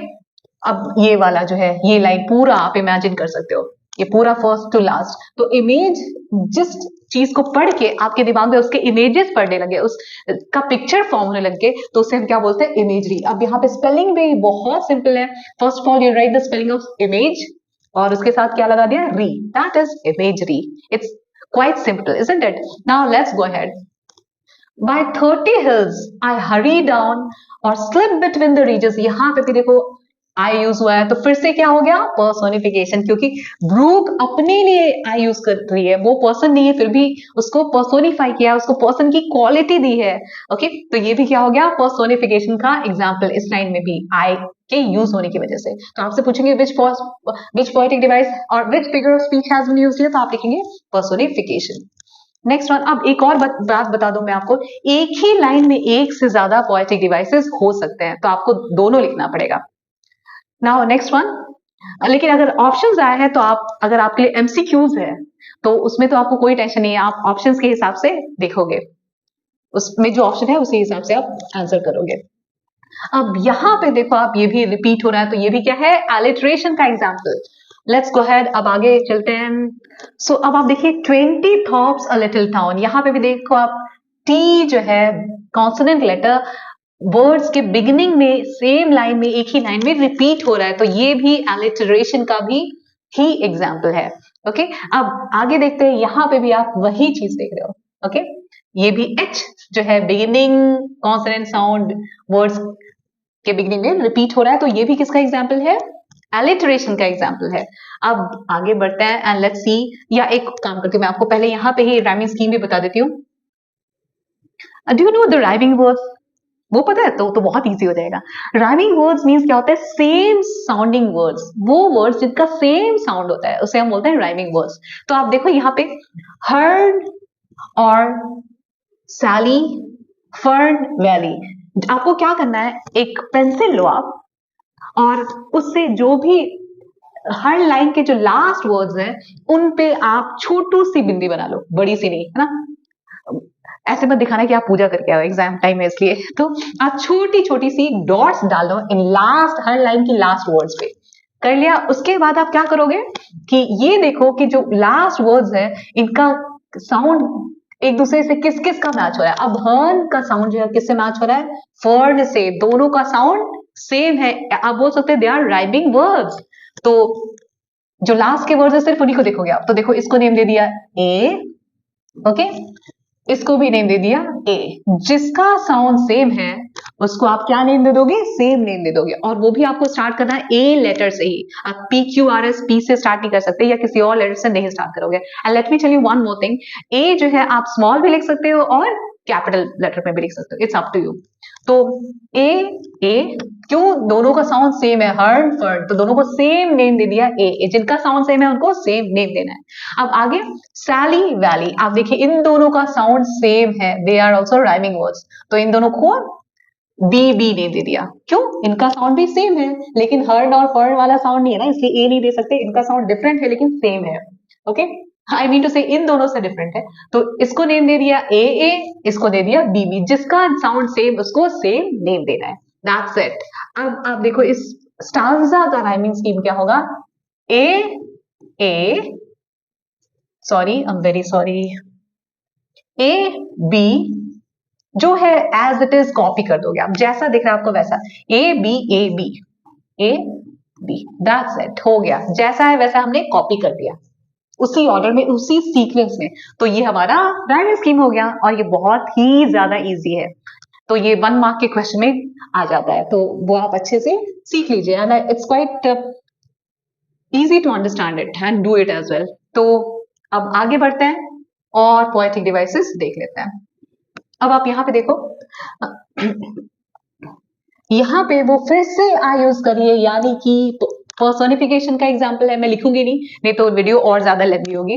अब ये वाला जो है, ये लाइन पूरा आप इमेजिन कर सकते हो, ये पूरा फर्स्ट टू लास्ट। तो इमेज, जिस चीज को पढ़ के आपके दिमाग में उसके इमेजेस पढ़ने लगे, उस का पिक्चर फॉर्म होने लगे, तो उसे हम क्या बोलते हैं, इमेजरी। अब यहाँ पे स्पेलिंग भी बहुत सिंपल है। First of all you right the spelling of image और उसके साथ क्या लगा दिया, री, that is imagery. It's quite simple, isn't it? Now let's go ahead. By 30 hills I hurry down और slip between the ridges। यहाँ पे भी देखो आई यूज हुआ है, तो फिर से क्या हो गया, पर्सोनिफिकेशन, क्योंकि ब्रूक अपने लिए आई यूज कर रही है, वो पर्सन नहीं है, फिर भी उसको पर्सोनिफाई किया, उसको पर्सन की क्वालिटी दी है। ओके, तो ये भी क्या हो गया, पर्सोनिफिकेशन का एग्जाम्पल इस लाइन में भी आई के यूज होने की वजह से। तो आपसे पूछेंगे विच पोएटिक डिवाइस और which figure of speech has been used here, तो आप लिखेंगे पर्सोनिफिकेशन। नेक्स्ट वन, अब एक और बात बता दूं मैं आपको, एक ही लाइन में एक से ज्यादा पोएटिक डिवाइसेस हो सकते हैं, तो आपको दोनों लिखना पड़ेगा। नाउ नेक्स्ट वन, लेकिन अगर ऑप्शंस आए हैं तो आप, अगर आपके लिए एमसीक्यूज है तो उसमें तो आपको कोई टेंशन नहीं है, आप ऑप्शंस के हिसाब से देखोगे, उसमें जो ऑप्शन है उसी हिसाब से आप आंसर करोगे। अब यहाँ पे देखो आप, ये भी रिपीट हो रहा है, तो ये भी क्या है, एलिट्रेशन का एग्जाम्पल। लेट्स गो हेड, अब आगे चलते हैं। सो अब आप देखिए 20 थॉप्स अ लिटिल टाउन, यहाँ पे भी देखो आप, टी जो है कॉन्सोनेंट लेटर वर्ड्स के बिगिनिंग में सेम लाइन में, एक ही लाइन में रिपीट हो रहा है, तो ये भी एलिटरेशन का भी ही एग्जाम्पल है। ओके, अब आगे देखते हैं, यहाँ पे भी आप वही चीज देख रहे हो। ओके, ये भी एच जो है बिगिनिंग कॉन्सोनेंट साउंड वर्ड्स के बिगिनिंग में रिपीट हो रहा है, तो ये भी किसका एग्जाम्पल है, एलिटरेशन का एग्जाम्पल है। अब आगे बढ़ते हैं एंड लेट्स सी, या एक काम करती हूँ मैं आपको पहले यहाँ पे ही राइमिंग स्कीम भी बता देती हूँ। Do you know the rhyming words, वो पता है, तो बहुत इजी हो जाएगा। राइमिंग वर्ड्स मींस क्या होता है, सेम साउंडिंग वर्ड्स, वो वर्ड्स जिनका सेम साउंड होता है उसे हम बोलते हैं राइमिंग वर्ड्स। तो आप देखो यहाँ पे हर्ड और सैली, फर्न, वैली, आपको क्या करना है, एक पेंसिल लो आप और उससे जो भी हर लाइन के जो लास्ट वर्ड्स हैं उन पे आप छोटू सी बिंदी बना लो, बड़ी सी नहीं, है ना, ऐसे मत दिखाना कि आप पूजा करके आओ एग्जाम टाइम में, इसलिए तो आप छोटी छोटी सी डॉट्स डाल दो इन लास्ट, हर लाइन की लास्ट वर्ड्स पे। कर लिया, उसके बाद आप क्या करोगे कि ये देखो कि जो लास्ट वर्ड्स है इनका साउंड एक दूसरे से किस किस का मैच हो रहा है। अब हर्न का साउंड जो है किससे मैच हो रहा है, फर्न से, दोनों का साउंड सेम है, आप बोल सकते हैं दे आर राइमिंग वर्ड्स। तो जो लास्ट के वर्ड्स है सिर्फ उन्हीं को देखोगे आप, तो देखो इसको नेम दे दिया ए, ओके, इसको भी नेम दे दिया ए, जिसका साउंड सेम है उसको आप क्या नेम दे दोगे, सेम नेम दे दोगे, और वो भी आपको स्टार्ट करना है ए लेटर से ही। आप P Q R S P से स्टार्ट नहीं कर सकते या किसी और लेटर से नहीं स्टार्ट करोगे। And let me tell you one more thing, ए जो है आप स्मॉल भी लिख सकते हो और कैपिटल लेटर में भी लिख सकते हो, इट्स अप टू यू। तो ए ए, क्यों, दोनों का साउंड सेम है, हर्न फर्न, तो दोनों को सेम नेम दे दिया ए, जिनका साउंड सेम है उनको सेम नेम देना है। अब आगे सैली, वैली, आप देखिए इन दोनों का साउंड सेम है, they are also rhyming words, तो इन दोनों को बी बी नेम दे दिया, क्यों, इनका साउंड भी सेम है, लेकिन हर्न और फर्न वाला साउंड नहीं है ना, इसलिए ए नहीं दे सकते, इनका साउंड डिफरेंट है लेकिन सेम है। ओके, आई मीन टू से इन दोनों से डिफरेंट है, तो इसको नेम दे दिया ए ए, इसको दे दिया बी बी, जिसका साउंड सेम उसको सेम नेम देना है, दैट्स इट। अब आप देखो इस स्टांजा का राइमिंग स्कीम क्या होगा, A A, sorry I am very sorry, A B जो है एज इट इज कॉपी कर दोगे आप, जैसा दिख रहा है आपको वैसा, A B A B A B, that's it, हो गया, जैसा है वैसा हमने कॉपी कर दिया, उसी ऑर्डर में, उसी सीक्वेंस में, तो ये हमारा राइमिंग स्कीम हो गया, और ये बहुत ही ज्यादा इजी है, तो ये 1 मार्क के क्वेश्चन में आ जाता है, तो वो आप अच्छे से सीख लीजिए, and it's quite easy to understand it and do it as well. तो अब आगे बढ़ते हैं और पोएटिक डिवाइसेस देख लेते हैं। अब आप यहाँ पे देखो, यहाँ पे वो फिर से आई यूज करिए, यानी कि पर्सोनिफिकेशन का एग्जाम्पल है, मैं लिखूंगी नहीं तो वीडियो और ज्यादा लंबी होगी।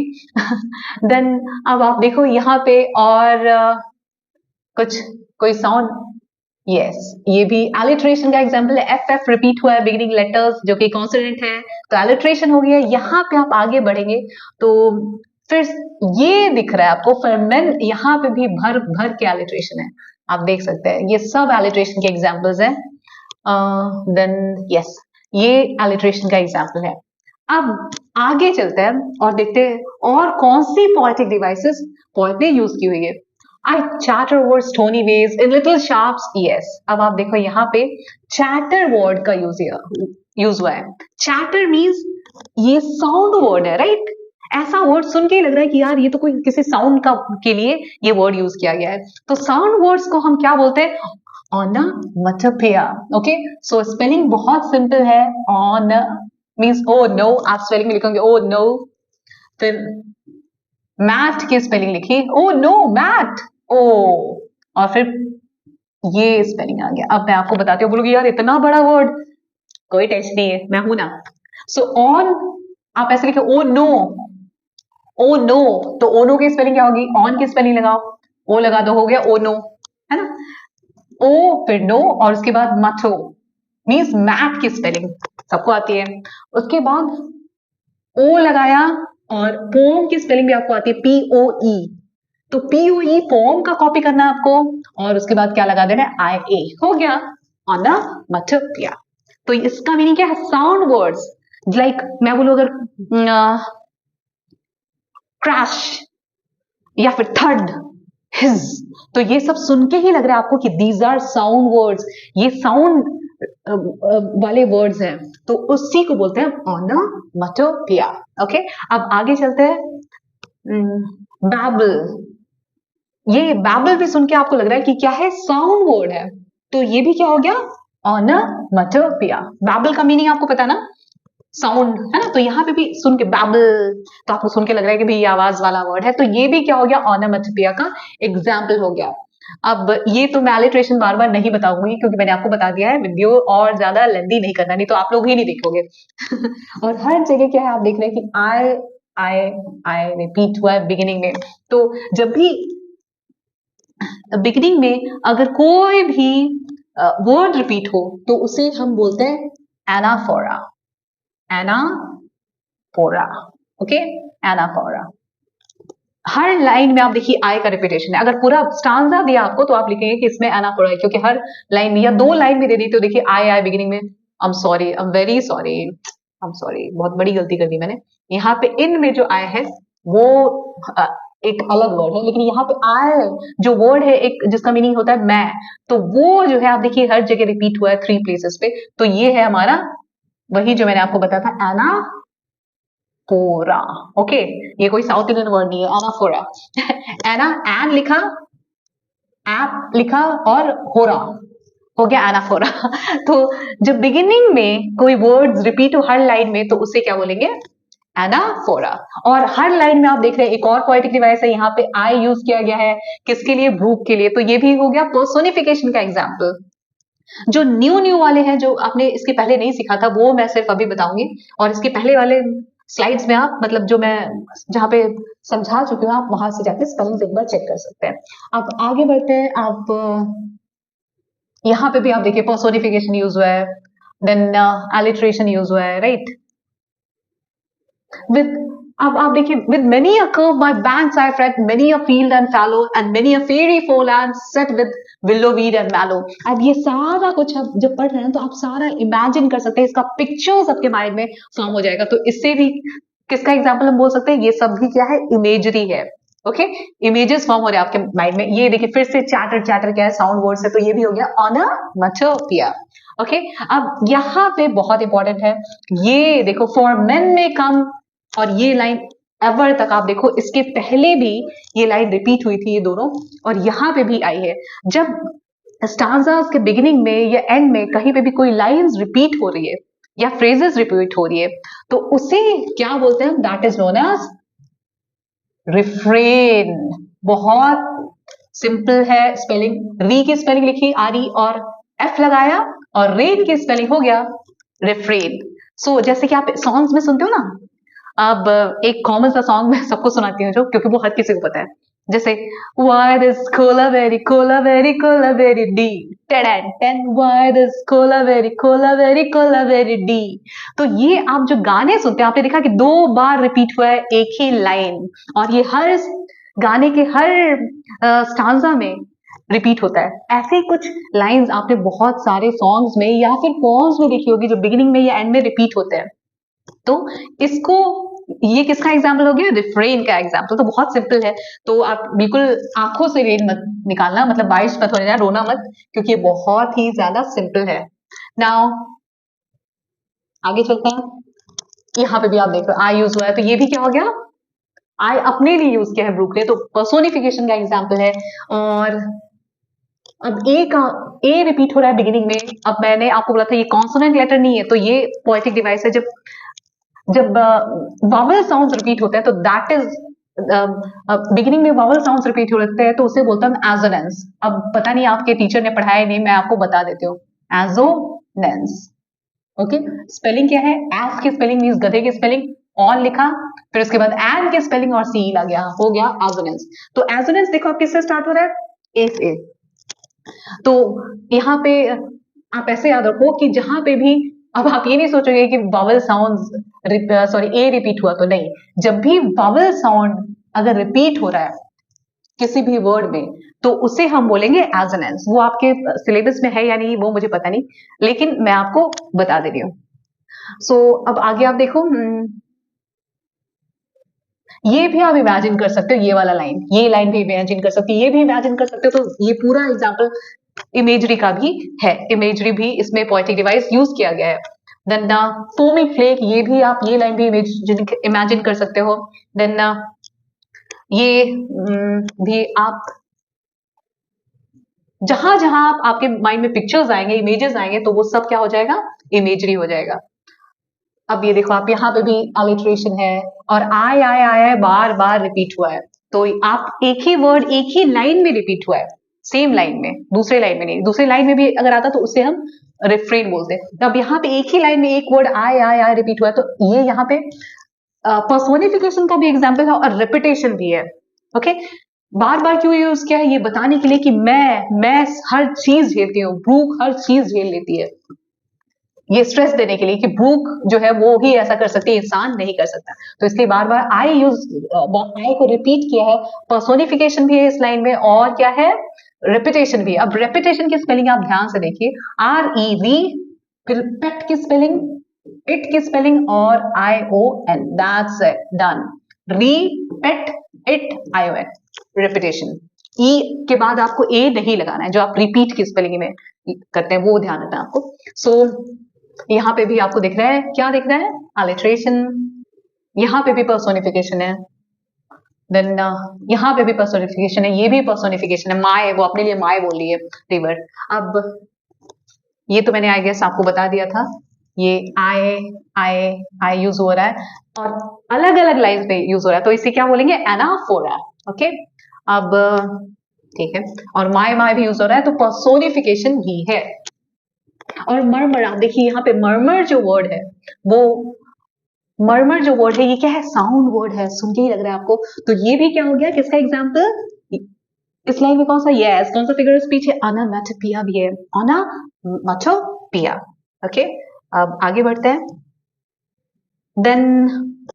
देन अब आप देखो यहाँ पे, और कुछ कोई साउंड, यस, ये भी एलिट्रेशन का एग्जाम्पल है, एफ एफ रिपीट हुआ है बिगिनिंग लेटर्स जो कि कॉन्सोनेंट है, तो एलिट्रेशन हो गया। यहाँ पे आप आगे बढ़ेंगे तो फिर ये दिख रहा है आपको फर्मेन, यहाँ पे भी भर भर के एलिट्रेशन है, आप देख सकते हैं, ये सब एलिट्रेशन के एग्जाम्पल्स हैं। देन यस, ये एलिट्रेशन का एग्जाम्पल है। अब आगे चलते हैं और देखते हैं और कौन सी पोएटिक डिवाइसेस पोएट ने यूज की हुई है। I chatter over stony ways in little sharps, yes. अब आप देखो यहाँ पे चैटर वर्ड का यूज हुआ है। चैटर मीन्स ये साउंड वर्ड है, राइट? ऐसा वर्ड सुन के ही लग रहा है कि यार ये तो कोई किसी साउंड का के लिए ये वर्ड यूज किया गया है। तो साउंड वर्ड्स को हम क्या बोलते हैं? ओनोमेटोपोइया। ओके, सो स्पेलिंग बहुत सिंपल है। ऑन मीन्स ओ नो, आप स्पेलिंग में लिखोगे ओ नो। फिर मैट की स्पेलिंग लिखी, ओ नो मैट, ओ। और फिर ये स्पेलिंग आ गया। अब मैं आपको बताती हूँ, बोलोगे यार इतना बड़ा वर्ड, कोई टेंशन नहीं है, मैं हूं ना। सो ऑन आप ऐसे लिखे ओ नो, ओ नो, तो ओनो की स्पेलिंग क्या होगी? ऑन की स्पेलिंग लगाओ, ओ लगा दो, हो गया ओ नो, है ना? ओ फिर नो और उसके बाद मथो मीन्स मैट की स्पेलिंग सबको आती है। उसके बाद ओ लगाया और पोम की स्पेलिंग भी आपको आती है, POE। तो POE पोम का कॉपी करना है आपको और उसके बाद क्या लगा देना है? IA, हो गया ओनोमेटोपोइया। तो इसका मीनिंग क्या है? Sound words. लाइक मैं बोलूं अगर क्रैश या फिर थर्ड, हिज, तो ये सब सुन के ही लग रहा है आपको कि दीज आर साउंड वर्ड्स, ये साउंड वाले वर्ड्स हैं। तो उसी को बोलते हैं ओनोमेटोपोइया। ओके, अब आगे चलते हैं। बैबल, ये बैबल भी सुन के आपको लग रहा है कि क्या है? साउंड वर्ड है। तो ये भी क्या हो गया? ओनोमेटोपोइया। बैबल का मीनिंग आपको पता है ना? साउंड, है ना? तो यहाँ पे भी सुन के बैबल, तो आपको सुन के लग रहा है कि भाई ये आवाज वाला वर्ड है, तो ये भी क्या हो गया? ओनोमेटोपोइया का एग्जाम्पल हो गया। अब ये तो मैं एलिट्रेशन बार बार नहीं बताऊंगी क्योंकि मैंने आपको बता दिया है, वीडियो और ज्यादा लेंदी नहीं करना, नहीं तो आप लोग ही नहीं देखोगे। और हर जगह क्या है, आप देख रहे हैं कि आई आई रिपीट हुआ है बिगिनिंग में। तो जब भी बिगिनिंग में अगर कोई भी वर्ड रिपीट हो तो उसे हम बोलते हैं एनाफोरा, एनाफोरा। Okay, anaphora. हर लाइन में आप देखिए आई का रिपीटेशन है। अगर पूरा स्टांजा दिया आपको तो आप लिखेंगे कि इसमें एनाफोरा है, क्योंकि हर लाइन में या दो लाइन में दे दी तो देखिए आई आई बिगिनिंग में। I am sorry, I am very sorry, I am sorry, बहुत बड़ी गलती कर दी मैंने। यहाँ पे इन में जो आई है वो एक अलग वर्ड है, लेकिन यहाँ पे आई जो वर्ड है एक जिसका मीनिंग होता है मैं, तो वो जो है आप देखिए हर जगह रिपीट हुआ है 3 प्लेसेस पे। तो ये है हमारा वही जो मैंने आपको बताया था, एनाफोरा। ओके, ये कोई साउथ इंडियन वर्ड नहीं है, एनाफोरा। एना, एन लिखा, ऐप लिखा और होरा, हो गया एनाफोरा। तो जब बिगिनिंग में कोई वर्ड्स रिपीट हो हर लाइन में तो उसे क्या बोलेंगे? एनाफोरा। और हर लाइन में आप देख रहे हैं एक और पोएटिक डिवाइस है, यहाँ पे आई यूज किया गया है, किसके लिए? ब्रूक के लिए। तो ये भी हो गया पर्सोनिफिकेशन का एग्जाम्पल। जो न्यू वाले हैं, जो आपने इसके पहले नहीं सीखा था, वो मैं सिर्फ अभी बताऊंगी, और इसके पहले वाले स्लाइड्स में आप मतलब जो मैं जहाँ पे समझा चुकी हूँ, आप वहां से जाके स्पेलिंग एक बार चेक कर सकते हैं। अब आगे बढ़ते हैं। आप यहाँ पे भी आप देखिए पर्सोनिफिकेशन यूज हुआ है, देन एलिट्रेशन यूज हुआ है, राइट? विद, अब आप देखिए, with many a curve my banks I fret, many a field and fallow, and many a fairy foreland set with willow weed and mallow। अब ये सारा कुछ आप जब पढ़ रहे हैं तो आप सारा इमेजिन कर सकते हैं, इसका पिक्चर्स आपके माइंड में फॉर्म हो जाएगा। तो इससे भी किसका एग्जाम्पल हम बोल सकते हैं? ये सब भी क्या है? इमेजरी है। ओके, इमेजेस फॉर्म हो रहे हैं आपके माइंड में। ये देखिए फिर से चैटर, चैटर क्या है? साउंड वर्ड्स है, तो ये भी हो गया ओनोमेटोपोइया। ओके, अब यहाँ पे बहुत इंपॉर्टेंट है, ये देखो फॉर मेन में कम, और ये लाइन एवर तक आप देखो, इसके पहले भी ये लाइन रिपीट हुई थी ये दोनों, और यहाँ पे भी आई है। जब स्टांजास के बिगिनिंग में या एंड में कहीं पे भी कोई लाइंस रिपीट हो रही है या फ्रेजेस रिपीट हो रही है तो उसे क्या बोलते हैं? That is known as refrain. बहुत सिंपल है स्पेलिंग। री की स्पेलिंग लिखी RE और F लगाया, और रेन की स्पेलिंग हो गया रिफ्रेन। सो जैसे कि आप सॉन्ग्स में सुनते हो ना, अब एक कॉमन सा सॉन्ग मैं सबको सुनाती हूँ जो, क्योंकि वो हर किसी को पता है, जैसे why this cola very cola very cola very D, 10 and 10, why this cola very cola very cola very D। तो ये आप जो गाने सुनते हैं, आपने देखा कि 2 बार रिपीट हुआ है एक ही लाइन, और ये हर गाने के हर स्टांजा में रिपीट होता है। ऐसे ही कुछ लाइंस आपने बहुत सारे सॉन्ग्स में या फिर पोएम्स में देखी होगी जो बिगिनिंग में या एंड में रिपीट होते हैं। तो इसको, ये किसका एग्जाम्पल हो गया? रिफ्रेन का एग्जाम्पल। तो बहुत सिंपल है, तो आप बिल्कुल आंखों से रेन मत निकालना, मतलब बारिश मत हो जाए, रोना मत, क्योंकि ये बहुत ही ज्यादा सिंपल है। नाउ आगे चलते हैं। यहाँ पे भी आप देख रहे हो आई यूज हुआ है, तो ये भी क्या हो गया? आई अपने लिए यूज किया है ब्रूक ने, तो पर्सोनिफिकेशन का एग्जाम्पल है। और अब ए का, ए रिपीट हो रहा है बिगिनिंग में। अब मैंने आपको बोला था ये कॉन्सोनेंट लेटर नहीं है, तो ये पोएटिक डिवाइस है। जब जब वावल साउंड रिपीट होते हैं तो दैट इज बिगिनिंग में वावल साउंड रिपीट होते हैं तो उसे बोलता हूँ एजोनेंस। अब पता नहीं आपके टीचर ने पढ़ाया नहीं, मैं आपको बता देती हूँ। Assonance, okay. स्पेलिंग क्या है? एस की स्पेलिंग मीन्स गधे की स्पेलिंग, ऑन लिखा, फिर उसके बाद एन की स्पेलिंग और सी लग गया, हो गया एजोनेंस। तो एजोनेंस देखो आप किससे स्टार्ट हो रहा है? ए से। तो यहाँ पे आप ऐसे याद रखो कि जहां पे भी, अब आप ये नहीं सोचोगे कि वावल साउंड, सॉरी ए रिपीट हुआ, तो नहीं। जब भी वावल साउंड अगर रिपीट हो रहा है किसी भी वर्ड में, तो उसे हम बोलेंगे एजोनेंस। वो आपके सिलेबस में है या नहीं वो मुझे पता नहीं, लेकिन मैं आपको बता दे रही हूँ। सो अब आगे आप देखो, ये भी आप इमेजिन कर सकते हो, ये वाला लाइन, ये लाइन भी इमेजिन कर सकते हो, ये भी इमेजिन कर सकते हो। तो ये पूरा एग्जाम्पल इमेजरी का भी है। इमेजरी भी इसमें पोएटिक डिवाइस यूज किया गया है। देन फोमी फ्लेक, ये भी आप ये लाइन भी इमेजिन कर सकते हो। देन ये भी आप जहां जहां आपके माइंड में पिक्चर्स आएंगे, इमेजेस आएंगे, तो वो सब क्या हो जाएगा? इमेजरी हो जाएगा। अब ये देखो आप यहाँ पे भी अलिटरेशन है, और आय बार बार रिपीट हुआ है। तो आप एक ही वर्ड एक ही लाइन में रिपीट हुआ है, सेम लाइन में, दूसरे लाइन में नहीं। दूसरे लाइन में भी अगर आता तो उसे हम रिफ्रेन बोलते हैं। तो अब यहाँ पे एक ही लाइन में एक वर्ड आय रिपीट हुआ है, तो ये यहाँ पे पर्सोनिफिकेशन का भी एग्जाम्पल है और रिपीटेशन भी है। ओके, बार बार क्यों यूज किया है? ये बताने के लिए कि मैं हर चीज झेलती हूँ, ब्रूक हर चीज झेल लेती है। ये स्ट्रेस देने के लिए कि ब्रूक जो है वो ही ऐसा कर सकती है, इंसान नहीं कर सकता। तो इसलिए बार बार आई को रिपीट किया है। पर्सोनिफिकेशन भी है इस लाइन में, और क्या है? रेपिटेशन भी। अब रेपिटेशन की स्पेलिंग आप ध्यान से देखिए, REV, फिर पेट की स्पेलिंग, इट की स्पेलिंग, और ION, that's it, done. Repeat it, ION, repetition. E के बाद आपको ए नहीं लगाना है, जो आप रिपीट की स्पेलिंग में करते हैं वो ध्यान रखना है आपको। सो यहाँ पे भी आपको दिख रहा है, क्या दिख रहा है? अलिटरेशन। यहाँ पे भी पर्सोनिफिकेशन है। देन यहाँ पे भी पर्सोनिफिकेशन है, ये भी पर्सोनिफिकेशन है। माय, वो अपने लिए माय बोल रही है, रिवर। अब ये तो मैंने आई गेस आपको बता दिया था। ये आई यूज हो रहा है और अलग अलग लाइन पे यूज हो रहा है, तो इसे क्या बोलेंगे? एनाफोरा। ओके, अब ठीक है। और माय भी यूज हो रहा है, तो पर्सोनिफिकेशन भी है। और मर्मर, आप देखिए यहाँ पे मर्मर जो वर्ड है, वो मर्मर जो वर्ड है ये क्या है? साउंड वर्ड है, सुन के ही लग रहा है आपको। तो ये भी क्या हो गया? किसका एग्जाम्पल? इस लाइन में कौन सा? यस, कौन सा फिगर स्पीच है? अनामेटोपिया भी है, अनामेटोपिया। ओके, अब आगे बढ़ते हैं। देन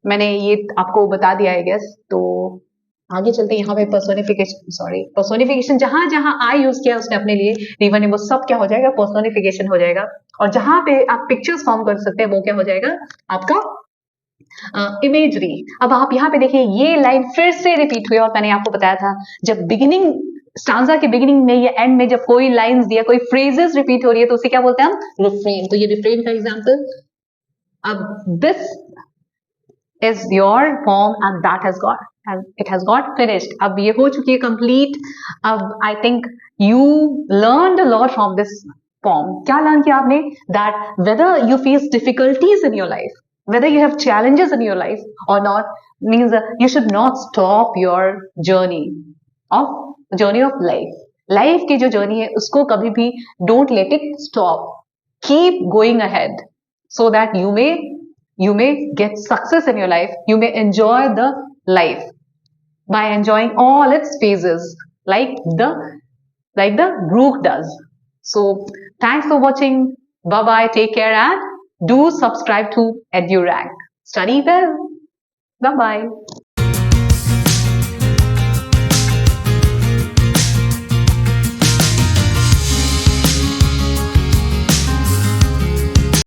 मैंने ये आपको बता दिया है गेस, तो आगे चलते हैं। यहाँ पे पर्सोनिफिकेशन जहां जहां आई यूज किया उसने अपने लिए, रिवर ने, वो सब क्या हो जाएगा? पर्सोनिफिकेशन हो जाएगा। और जहां पे आप पिक्चर्स फॉर्म कर सकते हैं वो क्या हो जाएगा? आपका इमेजरी। अब आप यहाँ पे देखिए, ये लाइन फिर से रिपीट हुई, और मैंने आपको बताया था जब बिगिनिंग, स्टांजा के बिगिनिंग में या एंड में जब कोई लाइंस दिया, कोई फ्रेजेस रिपीट हो रही है, तो उसे क्या बोलते हैं हम? रिफ्रेन। तो ये रिफ्रेन का एग्जांपल। अब this is your poem and it has got finished. अब ये हो चुकी है complete. अब I think you learned a lot from this poem. क्या learn किया आपने? That whether you face difficulties in your life, whether you have challenges in your life or not, means you should not stop your journey of life. Life की जो journey है उसको कभी भी don't let it stop. Keep going ahead so that you may get success in your life. You may enjoy the life by enjoying all its phases, like the Brook does. So thanks for watching. Bye bye. Take care and do subscribe to EduRank. Study well. Bye bye.